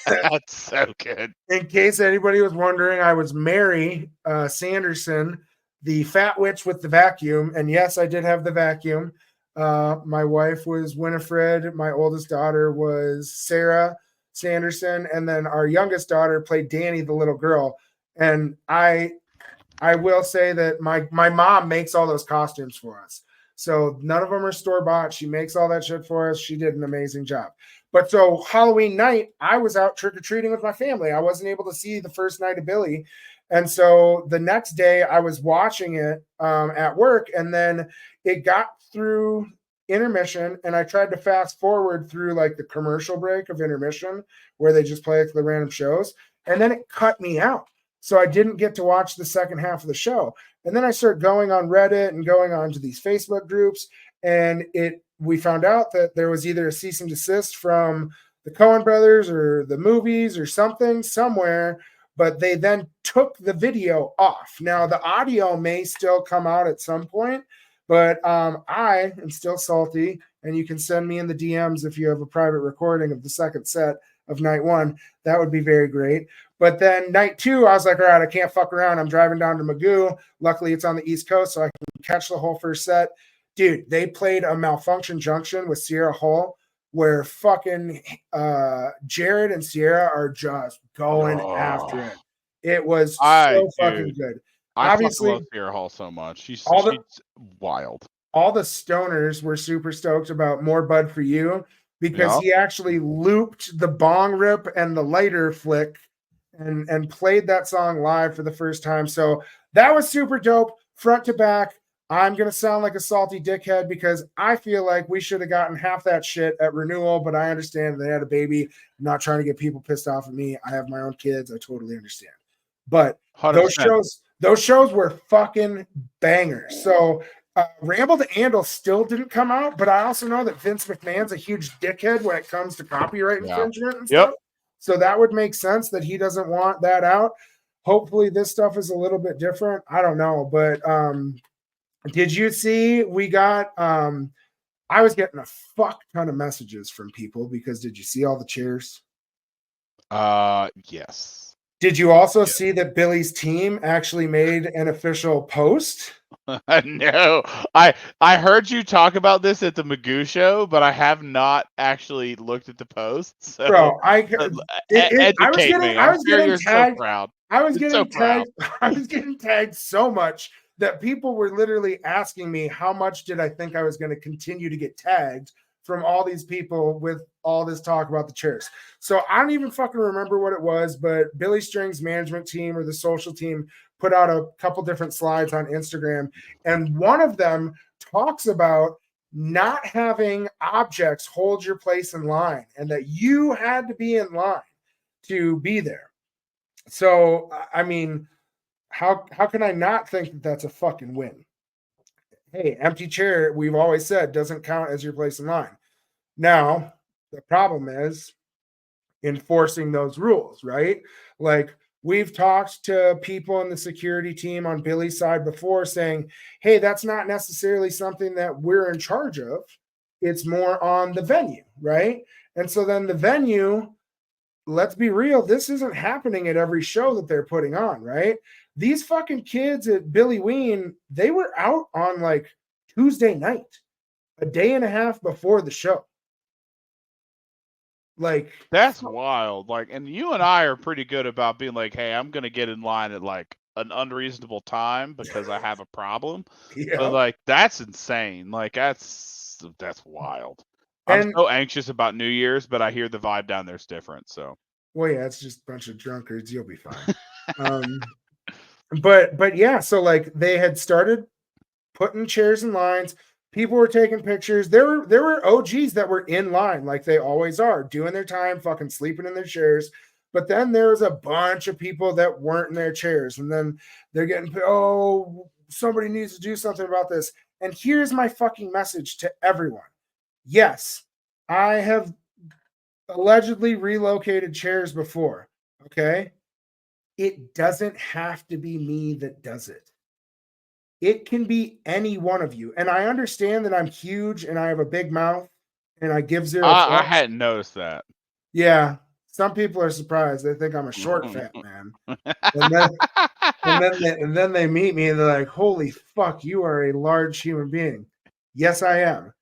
That's so good. In case anybody was wondering, I was Mary Sanderson, the fat witch with the vacuum, and yes, I did have the vacuum. My wife was Winifred. My oldest daughter was Sarah Sanderson, and then our youngest daughter played Danny, the little girl. And I will say that my mom makes all those costumes for us. So none of them are store bought. She makes all that shit for us. She did an amazing job. But so Halloween night, I was out trick or treating with my family. I wasn't able to see the first night of Billie. And so the next day I was watching it at work, and then it got through intermission, and I tried to fast forward through like the commercial break of intermission where they just play the random shows, and then it cut me out. So I didn't get to watch the second half of the show. And then I started going on Reddit and going on to these Facebook groups, and we found out that there was either a cease and desist from the Coen brothers or the movies or something somewhere, but they then took the video off. Now the audio may still come out at some point, but I am still salty, and you can send me in the DMs if you have a private recording of the second set of night 1. That would be very great. But then night 2, I was like, all right, I can't fuck around. I'm driving down to Magoo. Luckily, it's on the East Coast, so I can catch the whole first set. Dude, they played a Malfunction Junction with Sierra Hull where fucking Jared and Sierra are just going after it. It was so fucking good. Obviously, I love Sierra Hall so much. She's wild. All the stoners were super stoked about More Bud for You because he actually looped the bong rip and the lighter flick and played that song live for the first time. So that was super dope, front to back. I'm going to sound like a salty dickhead because I feel like we should have gotten half that shit at renewal, but I understand they had a baby. I'm not trying to get people pissed off at me. I have my own kids. I totally understand. But 100%. Those shows were fucking bangers. So Ramble to Andle still didn't come out, but I also know that Vince McMahon's a huge dickhead when it comes to copyright infringement and stuff. So that would make sense that he doesn't want that out. Hopefully this stuff is a little bit different. I don't know. But did you see we got I was getting a fuck ton of messages from people because did you see all the chairs? Yes. Did you also see that Billie's team actually made an official post? No, I heard you talk about this at the Magoo show, but I have not actually looked at the post. So bro, I was getting tagged. So proud. I was getting tagged so much that people were literally asking me how much did I think I was going to continue to get tagged from all these people with all this talk about the chairs. So I don't even fucking remember what it was, but Billy String's management team or the social team put out a couple different slides on Instagram. And one of them talks about not having objects hold your place in line and that you had to be in line to be there. So, I mean, how can I not think that that's a fucking win? Hey, empty chair, we've always said, doesn't count as your place in line. Now, the problem is enforcing those rules, right? Like we've talked to people in the security team on Billie's side before saying, hey, that's not necessarily something that we're in charge of. It's more on the venue, right? And so then the venue, let's be real, this isn't happening at every show that they're putting on, right? These fucking kids at Billy Ween, they were out on like Tuesday night, a day and a half before the show. Like that's wild. Like, and you and I are pretty good about being like, hey, I'm gonna get in line at like an unreasonable time because I have a problem. But like that's insane. Like that's wild. I'm And so anxious about New Year's, but I hear the vibe down there's different. So, well, yeah, it's just a bunch of drunkards. You'll be fine. But yeah, so like they had started putting chairs in lines. People were taking pictures. There were OGs that were in line like they always are, doing their time, fucking sleeping in their chairs. But then there was a bunch of people that weren't in their chairs, and then they're getting, oh, somebody needs to do something about this. And here's my fucking message to everyone. Yes, I have allegedly relocated chairs before. Okay. It doesn't have to be me that does it. It can be any one of you. And I understand that I'm huge and I have a big mouth and I give zero I fucks. hadn't noticed that. Yeah. Some people are surprised. They think I'm a short, fat man. And then they meet me and they're like, holy fuck, you are a large human being. Yes, I am.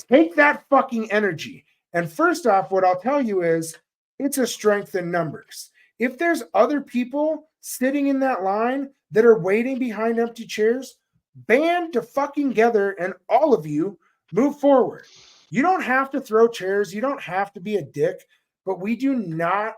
Take that fucking energy. And first off, what I'll tell you is it's a strength in numbers. If there's other people sitting in that line that are waiting behind empty chairs, band to fucking together and all of you move forward. You don't have to throw chairs. You don't have to be a dick, but we do not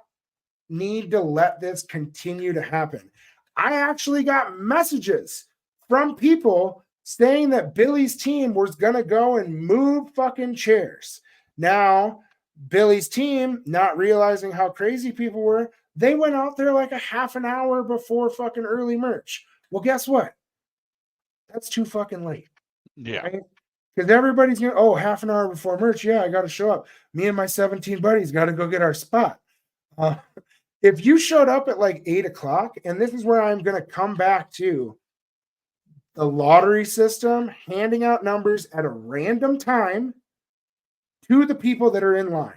need to let this continue to happen. I actually got messages from people saying that Billie's team was going to go and move fucking chairs. Now, Billie's team, not realizing how crazy people were, they went out there like a half an hour before fucking early merch. Well, guess what? That's too fucking late. Yeah. Right? Because everybody's going, oh, half an hour before merch. Yeah, I got to show up. Me and my 17 buddies got to go get our spot. If you showed up at like 8 o'clock, and this is where I'm going to come back to the lottery system, handing out numbers at a random time to the people that are in line.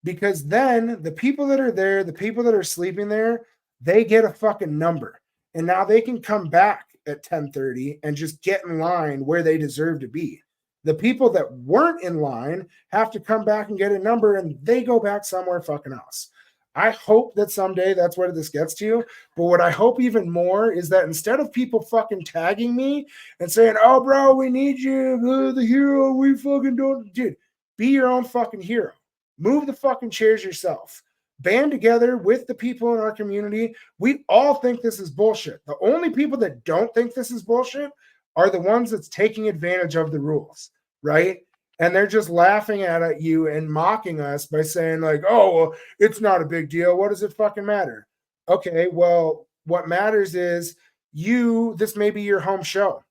Because then the people that are there, the people that are sleeping there, they get a fucking number. And now they can come back at 10:30 and just get in line where they deserve to be. The people that weren't in line have to come back and get a number and they go back somewhere fucking else. I hope that someday that's where this gets to. But what I hope even more is that instead of people fucking tagging me and saying, oh, bro, we need you, the hero, we fucking don't, dude, be your own fucking hero. Move the fucking chairs yourself. Band together with the people in our community. We all think this is bullshit. The only people that don't think this is bullshit are the ones that's taking advantage of the rules, right? And they're just laughing at you and mocking us by saying like, oh, well, it's not a big deal. What does it fucking matter? Okay, well, what matters is this may be your home show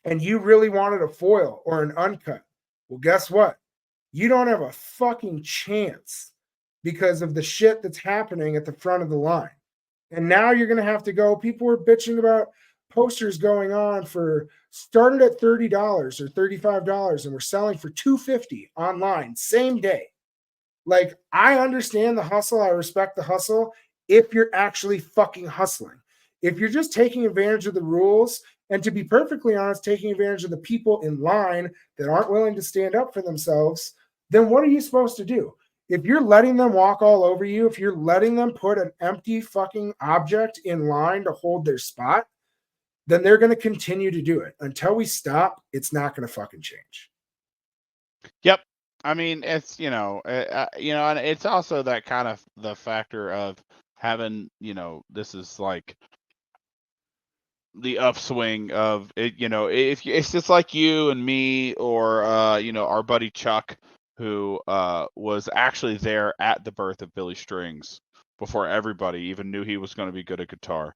and you really wanted a foil or an uncut. Well, guess what? You don't have a fucking chance because of the shit that's happening at the front of the line. And now you're going to have to go. People were bitching about posters going on for started at $30 or $35 and we're selling for $250 online same day. Like, I understand the hustle. I respect the hustle if you're actually fucking hustling. If you're just taking advantage of the rules, and to be perfectly honest, taking advantage of the people in line that aren't willing to stand up for themselves, then what are you supposed to do? If you're letting them walk all over you, if you're letting them put an empty fucking object in line to hold their spot, then they're going to continue to do it. Until we stop, it's not going to fucking change. Yep. I mean, it's and it's also that kind of the factor of having, this is like the upswing of it. If it's just like you and me, or our buddy Chuck, who was actually there at the birth of Billie Strings before everybody even knew he was going to be good at guitar.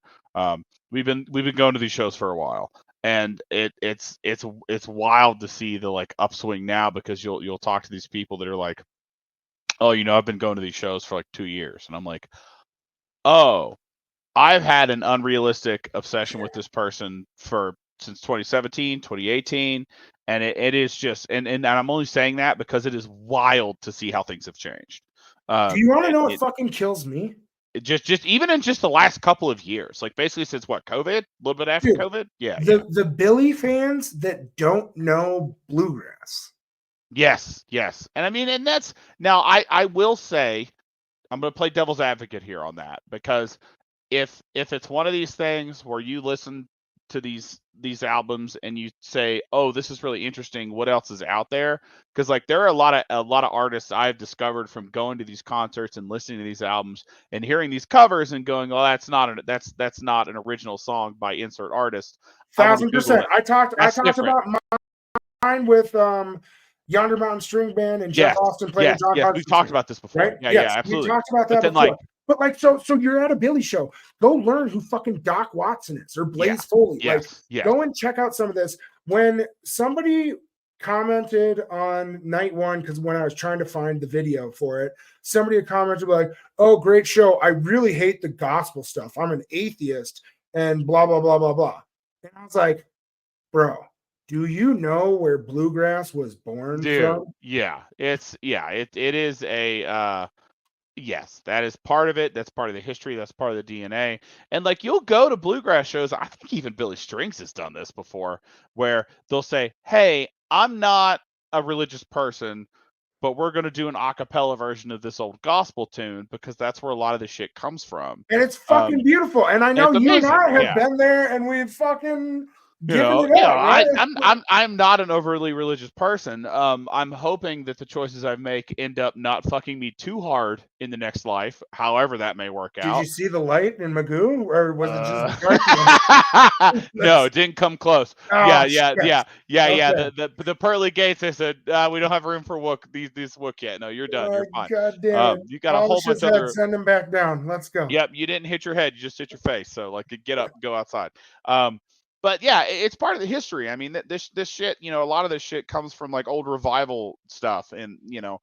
We've been going to these shows for a while, and it's wild to see the like upswing now, because you'll talk to these people that are like, oh, I've been going to these shows for like 2 years, and I'm like, oh, I've had an unrealistic obsession with this person since 2017, 2018, and it is just, and I'm only saying that because it is wild to see how things have changed. Do you want to know what fucking kills me? It just even in just the last couple of years, like basically since what, COVID, a little bit after COVID, The Billie fans that don't know Bluegrass. Yes, and I mean, and that's now I will say, I'm going to play devil's advocate here on that, because if it's one of these things where you listen to these albums and you say, oh, this is really interesting, what else is out there? Because like there are a lot of artists I've discovered from going to these concerts and listening to these albums and hearing these covers and going, oh, that's not an original song by insert artist. I want to Google 1,000%. it. I talked Different. about mine with Yonder Mountain String Band and Jeff Austin playing John yes. Hodgson. We've talked about this before. Right? Yeah, yes, absolutely. We talked about that then, before. But like, so you're at a Billie show. Go learn who fucking Doc Watson is or Blaze Foley. Go and check out some of this. When somebody commented on night one, because when I was trying to find the video for it, somebody had commented like, "Oh, great show. I really hate the gospel stuff. I'm an atheist and blah blah blah blah blah." And I was like, "Bro, do you know where Bluegrass was born from?" Yeah, it is a yes, that is part of it. That's part of the history. That's part of the DNA. And like you'll go to Bluegrass shows. I think even Billy Strings has done this before, where they'll say, "Hey, I'm not a religious person, but we're going to do an a cappella version of this old gospel tune because that's where a lot of this shit comes from." And it's fucking beautiful. And I know you and I have been there, and we've fucking right? I'm not an overly religious person. I'm hoping that the choices I make end up not fucking me too hard in the next life, however that may work out. Did you see the light in Magoo, or was it just No, it didn't come close. Oh, yeah. The pearly gates. They said we don't have room for these wook yet. No, you're done. You're fine. God damn it. You got a whole bunch of other. Send him back down. Let's go. Yep, you didn't hit your head. You just hit your face. So like, get up, go outside. But yeah, it's part of the history. I mean, this shit, a lot of this shit comes from like old revival stuff, and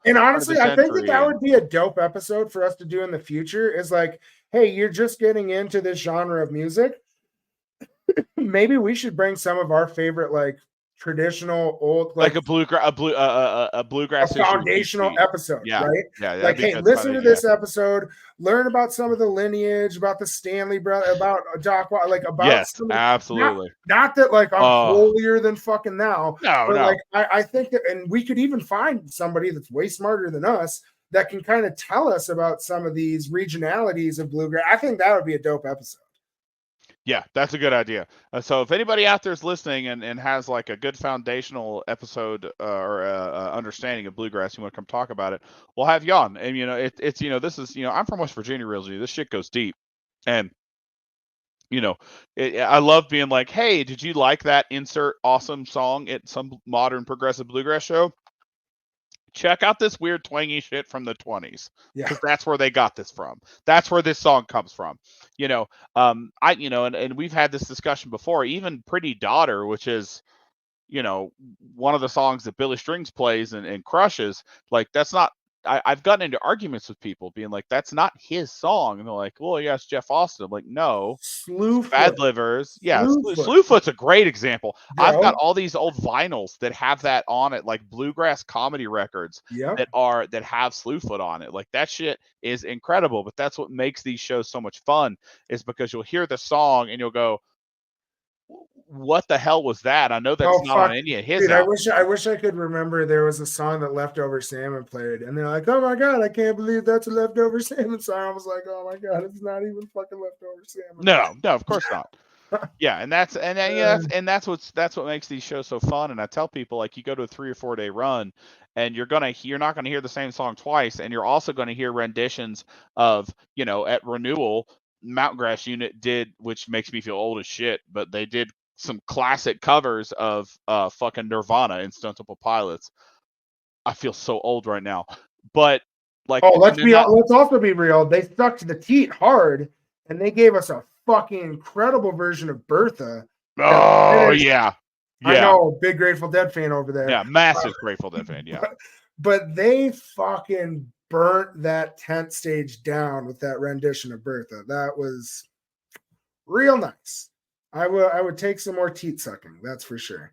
And honestly, I think that would be a dope episode for us to do in the future. Is like, hey, you're just getting into this genre of music. Maybe we should bring some of our favorite like traditional old like a bluegrass foundational episode, right? Yeah, like, hey, listen to this episode, learn about some of the lineage, about the Stanley brother, about Doc, like about absolutely. Not that like I'm holier than fucking now, no. Like I think that, and we could even find somebody that's way smarter than us that can kind of tell us about some of these regionalities of bluegrass. I think that would be a dope episode. Yeah, that's a good idea. So if anybody out there is listening and has like a good foundational episode or understanding of bluegrass, you want to come talk about it, we'll have you on. And it's this is I'm from West Virginia originally. This shit goes deep, and I love being like, hey, did you like that insert awesome song at some modern progressive bluegrass show? Check out this weird twangy shit from the 20s, because that's where they got this from. That's where this song comes from. And we've had this discussion before. Even Pretty Daughter, which is one of the songs that Billy Strings plays and crushes, like that's not. I've gotten into arguments with people being like, that's not his song. And they're like, well, yes, Jeff Austin. I'm like, no. Bad Livers. Yeah, Slewfoot's a great example. Yeah. I've got all these old vinyls that have that on it, like bluegrass comedy records that have Slewfoot on it. Like that shit is incredible. But that's what makes these shows so much fun, is because you'll hear the song and you'll go, what the hell was that? I know that's not on any of his albums. I wish I could remember there was a song that Leftover Salmon played, and they're like, oh my god, I can't believe that's a Leftover Salmon song. I was like, oh my god, it's not even fucking Leftover Salmon. No, of course not. Yeah, and that's what makes these shows so fun. And I tell people, like, you go to a 3 or 4 day run, and you're not gonna hear the same song twice, and you're also gonna hear renditions of, at Renewal, Mountain Grass Unit did, which makes me feel old as shit, but they did some classic covers of fucking Nirvana and Stone Temple Pilots. I feel so old right now, but like, let's also be real. They stuck to the teat hard, and they gave us a fucking incredible version of Bertha. Oh yeah. I know, big Grateful Dead fan over there. Yeah, massive Grateful Dead fan. Yeah, but they fucking burnt that tent stage down with that rendition of Bertha. That was real nice. I would take some more teat sucking. That's for sure.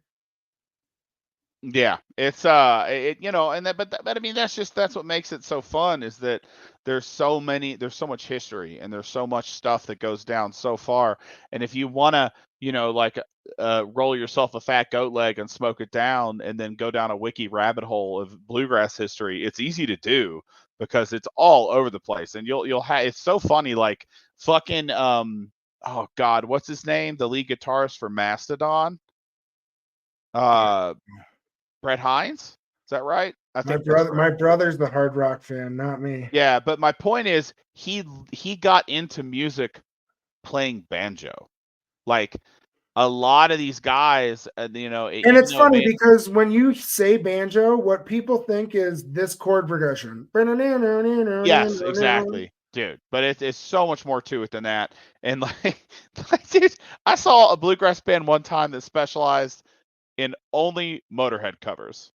Yeah, it's but I mean, that's what makes it so fun, is that there's so much history, and there's so much stuff that goes down so far. And if you want to, roll yourself a fat goat leg and smoke it down, and then go down a wiki rabbit hole of bluegrass history, it's easy to do because it's all over the place. And you'll have, it's so funny, like fucking oh God, what's his name? The lead guitarist for Mastodon. Brett Hines, is that right? I think that's right. My brother's the hard rock fan, not me. Yeah, but my point is, he got into music playing banjo. Like a lot of these guys, you know, And it's funny because when you say banjo, what people think is this chord progression. Yes, exactly, dude. But it's so much more to it than that. And like dude, I saw a bluegrass band one time that specialized in only Motorhead covers,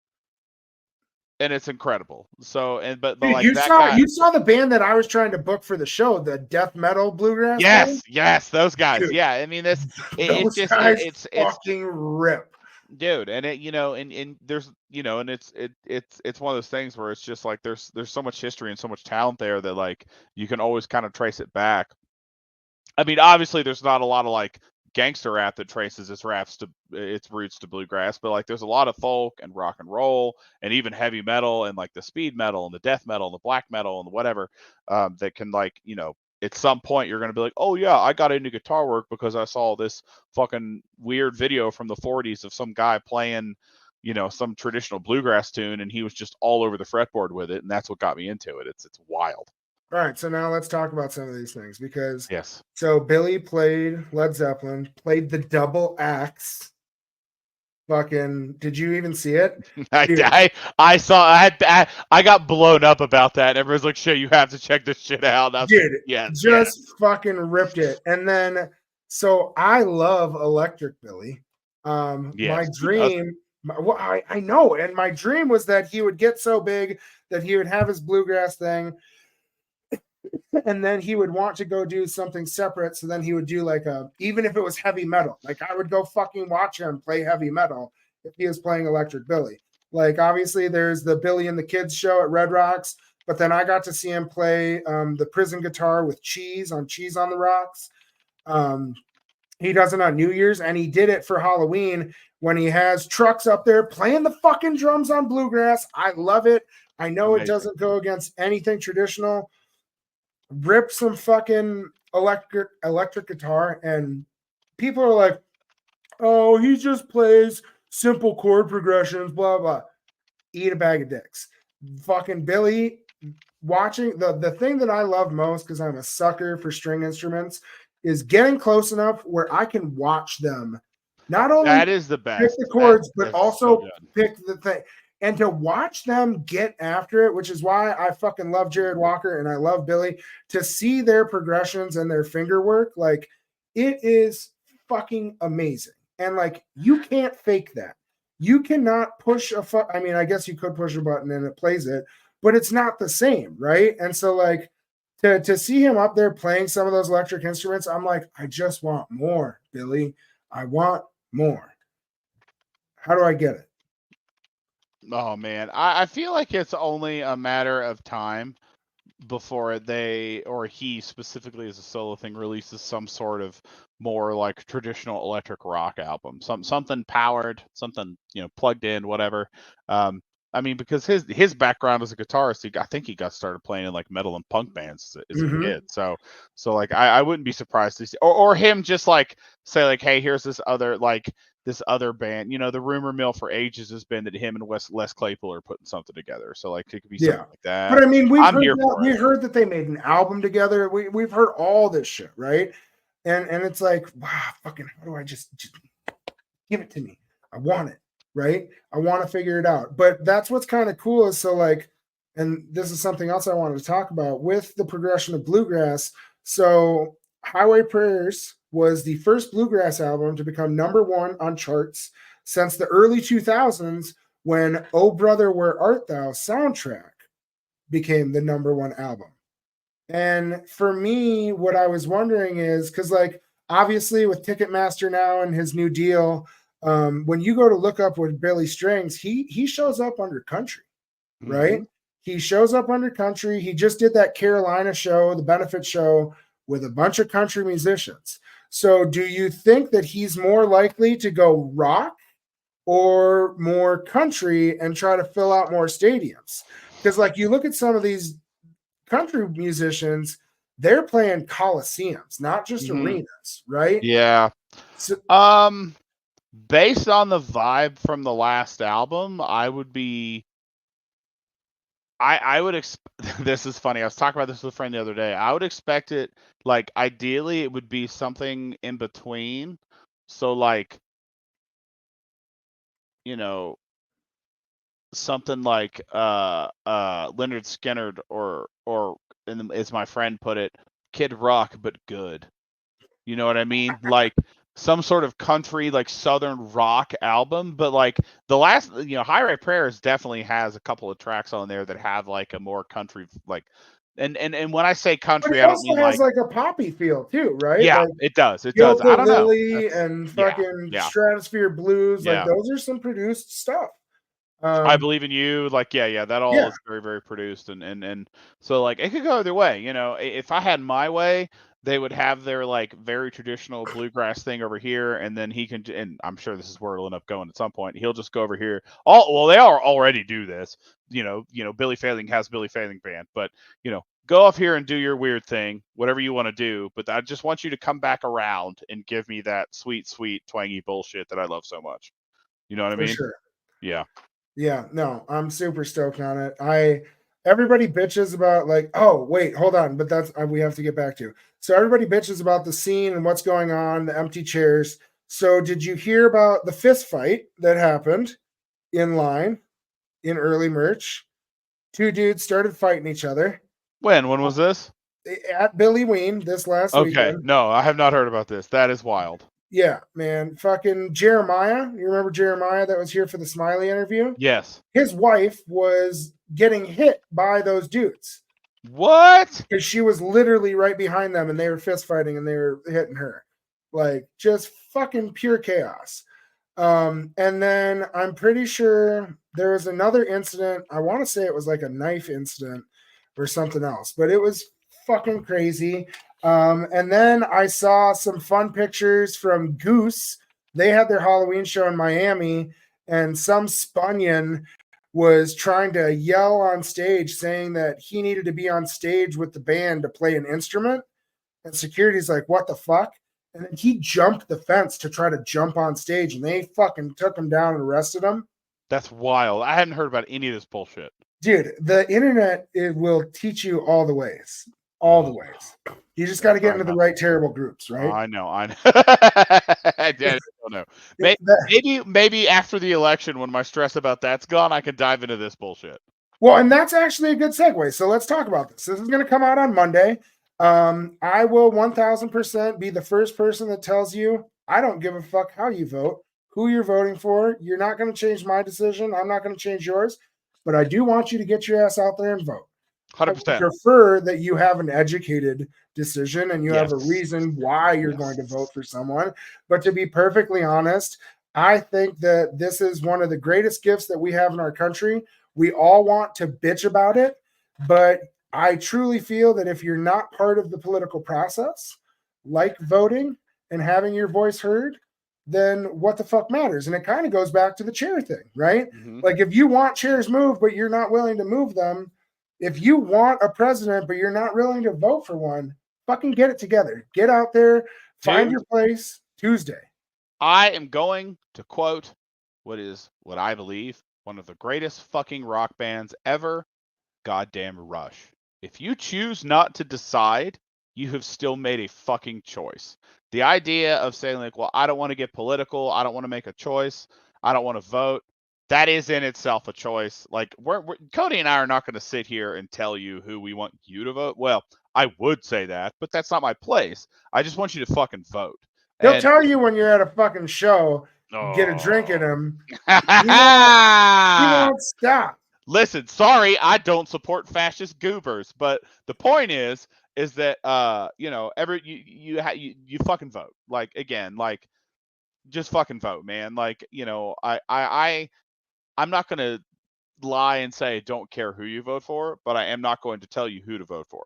and it's incredible. So, but Dude, like that guy. you saw the band that I was trying to book for the show, the death metal bluegrass band. Yes, those guys. Dude, Yeah, I mean it's those just guys it's fucking rip. dude, and it, you know, and there's, you know, and it's one of those things where it's just like there's so much history and so much talent there that like you can always kind of trace it back. I mean, obviously there's not a lot of like gangster rap that traces its roots to bluegrass, but like there's a lot of folk and rock and roll and even heavy metal and like the speed metal and the death metal and the black metal and whatever, that can, like, you know, at some point you're going to be like, oh yeah, I got into guitar work because I saw this fucking weird video from the 40s of some guy playing, you know, some traditional bluegrass tune, and he was just all over the fretboard with it, and that's what got me into it. It's wild. All right, so now let's talk about some of these things because Yes. so Billie played Led Zeppelin, played the double axe. Fucking, did you even see it? I saw. I got blown up about that. And everyone's like, "Shit, you have to check this shit out." And I was Dude, like, yes, just fucking ripped it. And then, so I love Electric Billie. My dream, well, I know, and my dream was that he would get so big that he would have his bluegrass thing, and then he would want to go do something separate. So then he would do like even if it was heavy metal, like I would go fucking watch him play heavy metal if he was playing Electric Billie. Like obviously there's the Billie and the Kids show at Red Rocks, but then I got to see him play the prison guitar with Cheese on the Rocks. He does it on New Year's, and he did it for Halloween when he has trucks up there playing the fucking drums on bluegrass. I love it. I know Amazing. It doesn't go against anything traditional. Rip some fucking electric guitar, and people are like, oh, he just plays simple chord progressions, blah blah. Eat a bag of dicks. Fucking Billie, watching the thing that I love most, because I'm a sucker for string instruments, is getting close enough where I can watch them. Not only that is the best. Pick the chords, but also so pick the thing. And to watch them get after it, which is why I fucking love Jared Walker and I love Billie, to see their progressions and their finger work, like it is fucking amazing. And like you can't fake that. You cannot push I mean, I guess you could push a button and it plays it, but it's not the same, right? And so like to see him up there playing some of those electric instruments, I'm like, I just want more, Billie. I want more. How do I get it? Oh man, I feel like it's only a matter of time before they, or he specifically as a solo thing, releases some sort of more like traditional electric rock album, something powered, something, you know, plugged in, whatever. I mean, because his background as a guitarist, I think he got started playing in like metal and punk bands as a kid. So like I wouldn't be surprised to see, or him just like say like, hey, here's this other band. You know, the rumor mill for ages has been that him and Les Claypool are putting something together. So like it could be something like that. But I mean, we heard that they made an album together. We've heard all this shit, right? And it's like, wow, fucking, how do I just give it to me? I want it, right? I want to figure it out. But that's what's kind of cool is so like, and this is something else I wanted to talk about with the progression of bluegrass. So Highway Prayers was the first bluegrass album to become #1 on charts since the early 2000s when Oh Brother, Where Art Thou soundtrack became the #1 album. And for me, what I was wondering is, because like obviously with Ticketmaster now and his new deal, when you go to look up with Billie Strings, he shows up under country, right? He shows up under country. He just did that Carolina show, the benefit show, with a bunch of country musicians. So do you think that he's more likely to go rock or more country and try to fill out more stadiums? Because like you look at some of these country musicians, they're playing coliseums, not just arenas, right? Yeah. So, Based on the vibe from the last album, I would this is funny. I was talking about this with a friend the other day. I would expect it, like, ideally it would be something in between. So, like, you know, something like Leonard Skinner or as my friend put it, Kid Rock but good. You know what I mean? Like some sort of country, like southern rock album, but like the last, Highway Prayers definitely has a couple of tracks on there that have like a more country, like, and when I say but country, it I don't also mean has like, like a poppy feel too, right? yeah, Like it does, it does. I don't know. Hillbilly That's and yeah, fucking yeah, Stratosphere Blues, like yeah. those are some produced stuff. I Believe in You, like, yeah, that all Yeah, is very, very produced, and so like it could go either way. If I had my way, they would have their like very traditional bluegrass thing over here, and then he can, and I'm sure this is where it'll end up going at some point. He'll just go over here. Well, they already do this. Billy Failing has Billy Failing Band, but go off here and do your weird thing, whatever you want to do. But I just want you to come back around and give me that sweet, sweet, twangy bullshit that I love so much. You know what I for mean? sure. Yeah. Yeah, no, I'm super stoked on it. Everybody bitches about like, oh wait, hold on, but that's we have to get back to. So everybody bitches about the scene and what's going on, the empty chairs. So did you hear about the fist fight that happened in line in early merch? Two dudes started fighting each other When was this? at Billy Ween this last Okay. weekend. No, I have not heard about this. That is wild. Yeah, man, fucking Jeremiah. You remember Jeremiah that was here for the Smiley interview? Yes. His wife was getting hit by those dudes What? because she was literally right behind them and they were fist fighting and they were hitting her. Like just fucking pure chaos. And then I'm pretty sure there was another incident. I want to say it was like a knife incident or something else, but it was fucking crazy. And then I saw some fun pictures from Goose. They had their Halloween show in Miami, and some Spunion was trying to yell on stage saying that he needed to be on stage with the band to play an instrument. And security's like, what the fuck? And then he jumped the fence to try to jump on stage, and they fucking took him down and arrested him. That's wild. I hadn't heard about any of this bullshit. Dude, the internet, it will teach you all the ways. All the ways. You just got to get into the right terrible groups, right? I know. I don't know. Maybe after the election, when my stress about that's gone, I can dive into this bullshit. Well, and that's actually a good segue. So let's talk about this. This is going to come out on Monday. I will 1000% be the first person that tells you I don't give a fuck how you vote, who you're voting for. You're not going to change my decision. I'm not going to change yours. But I do want you to get your ass out there and vote. 100%. I would prefer that you have an educated decision and you have a reason why you're going to vote for someone. But to be perfectly honest, I think that this is one of the greatest gifts that we have in our country. We all want to bitch about it, but I truly feel that if you're not part of the political process, like voting and having your voice heard, then what the fuck matters? And it kind of goes back to the chair thing, right? Mm-hmm. Like if you want chairs moved, but you're not willing to move them, if you want a president, but you're not willing to vote for one, fucking get it together. Get out there, find your place Tuesday. I am going to quote what I believe one of the greatest fucking rock bands ever, goddamn Rush. If you choose not to decide, you have still made a fucking choice. The idea of saying like, well, I don't want to get political, I don't want to make a choice, I don't want to vote, that is in itself a choice. Like we're Kodi and I are not going to sit here and tell you who we want you to vote. Well, I would say that, but that's not my place. I just want you to fucking vote. He'll tell you when you're at a fucking show, get a drink in him. He won't stop. Listen, sorry, I don't support fascist goobers, but the point is that you fucking vote. Like again, like just fucking vote, man. Like I'm not gonna lie and say don't care who you vote for, but I am not going to tell you who to vote for.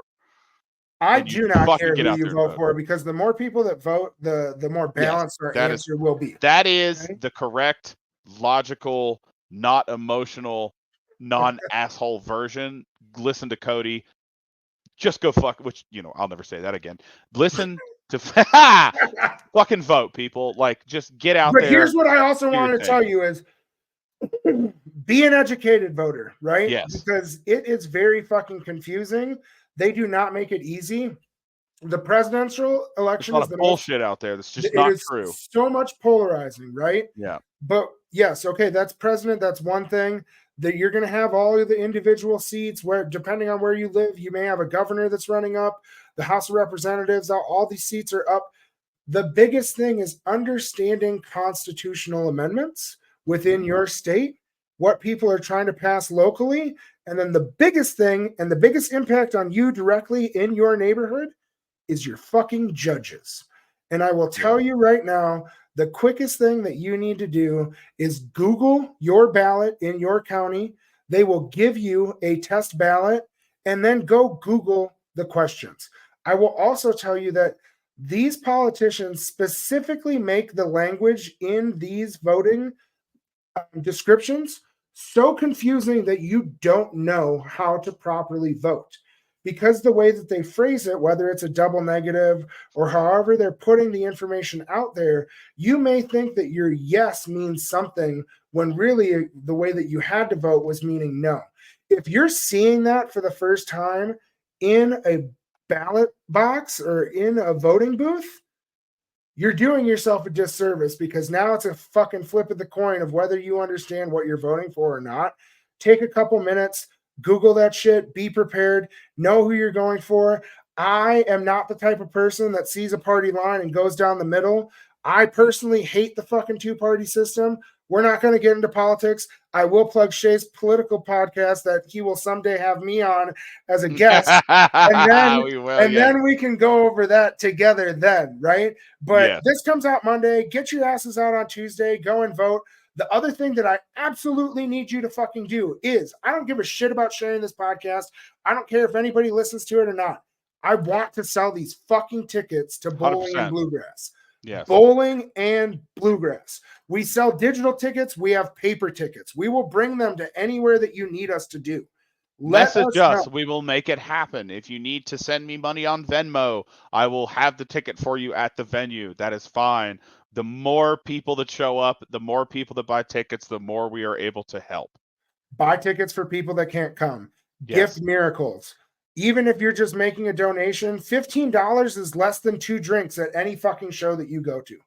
I do not care who you vote vote for because the more people that vote, the more balanced our answer will be. That is the correct, logical, not emotional, non-asshole version. Listen to Kodi. just go fuck. Which I'll never say that again. Listen to fucking vote, people. Like, just get out But there. here's what I also wanted to tell you is, be an educated voter, right? Yes. Because it is very fucking confusing. They do not make it easy. The presidential election There's a lot is of the bullshit out there that's just it not is true. so much polarizing, right? Yeah. But yes, okay, that's president. That's one thing. That you're going to have all of the individual seats where, depending on where you live, you may have a governor that's running up, the House of Representatives. All these seats are up. The biggest thing is understanding constitutional amendments within your state, what people are trying to pass locally, and then the biggest thing and the biggest impact on you directly in your neighborhood is your fucking judges. And I will tell you right now, the quickest thing that you need to do is Google your ballot in your county. They will give you a test ballot, and then go Google the questions. I will also tell you that these politicians specifically make the language in these voting descriptions so confusing that you don't know how to properly vote. Because the way that they phrase it, whether it's a double negative or however they're putting the information out there, you may think that your yes means something when really the way that you had to vote was meaning no. If you're seeing that for the first time in a ballot box or in a voting booth, you're doing yourself a disservice, because now it's a fucking flip of the coin of whether you understand what you're voting for or not. Take a couple minutes, Google that shit, be prepared, know who you're going for. I am not the type of person that sees a party line and goes down the middle. I personally hate the fucking two-party system. We're not going to get into politics. I will plug Shay's political podcast that he will someday have me on as a guest. And then we can go over that together then, right? But this comes out Monday. Get your asses out on Tuesday. Go and vote. The other thing that I absolutely need you to fucking do is, I don't give a shit about sharing this podcast. I don't care if anybody listens to it or not. I want to sell these fucking tickets to Bowling 100%. and Bluegrass. Yes. Bowling and Bluegrass. We sell digital tickets. We have paper tickets. We will bring them to anywhere that you need us to do. Message us. We will make it happen. If you need to send me money on Venmo, I will have the ticket for you at the venue. That is fine. The more people that show up, the more people that buy tickets, the more we are able to help. Buy tickets for people that can't come. Yes. Gift miracles. Even if you're just making a donation, $15 is less than 2 drinks at any fucking show that you go to.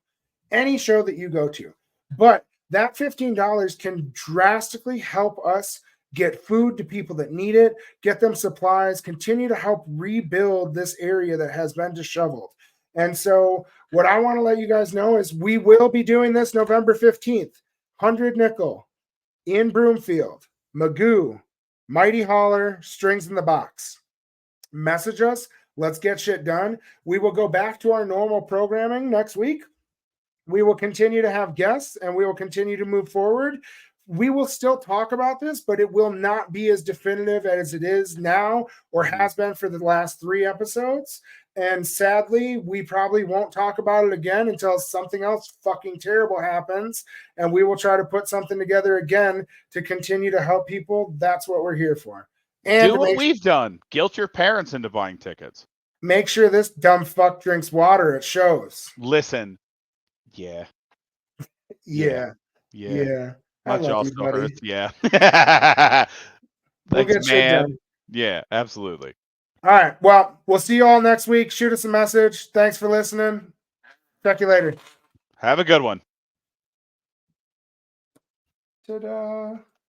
Any show that you go to. But that $15 can drastically help us get food to people that need it, get them supplies, continue to help rebuild this area that has been disheveled. And so what I want to let you guys know is we will be doing this November 15th, 100 nickel in Broomfield, Magoo, Mighty Holler, Strings in the Box. Message us. Let's get shit done. We will go back to our normal programming next week. We will continue to have guests, and we will continue to move forward. We will still talk about this, but it will not be as definitive as it is now or has been for the last 3 episodes. And sadly, we probably won't talk about it again until something else fucking terrible happens. And we will try to put something together again to continue to help people. That's what we're here for. And do what we've done. Guilt your parents into buying tickets. Make sure this dumb fuck drinks water at shows. Listen. Yeah. I love you, buddy. Yeah. We'll Thanks, get shit done. Yeah, absolutely. All right. Well, we'll see you all next week. Shoot us a message. Thanks for listening. Talk to you later. Have a good one. Ta-da.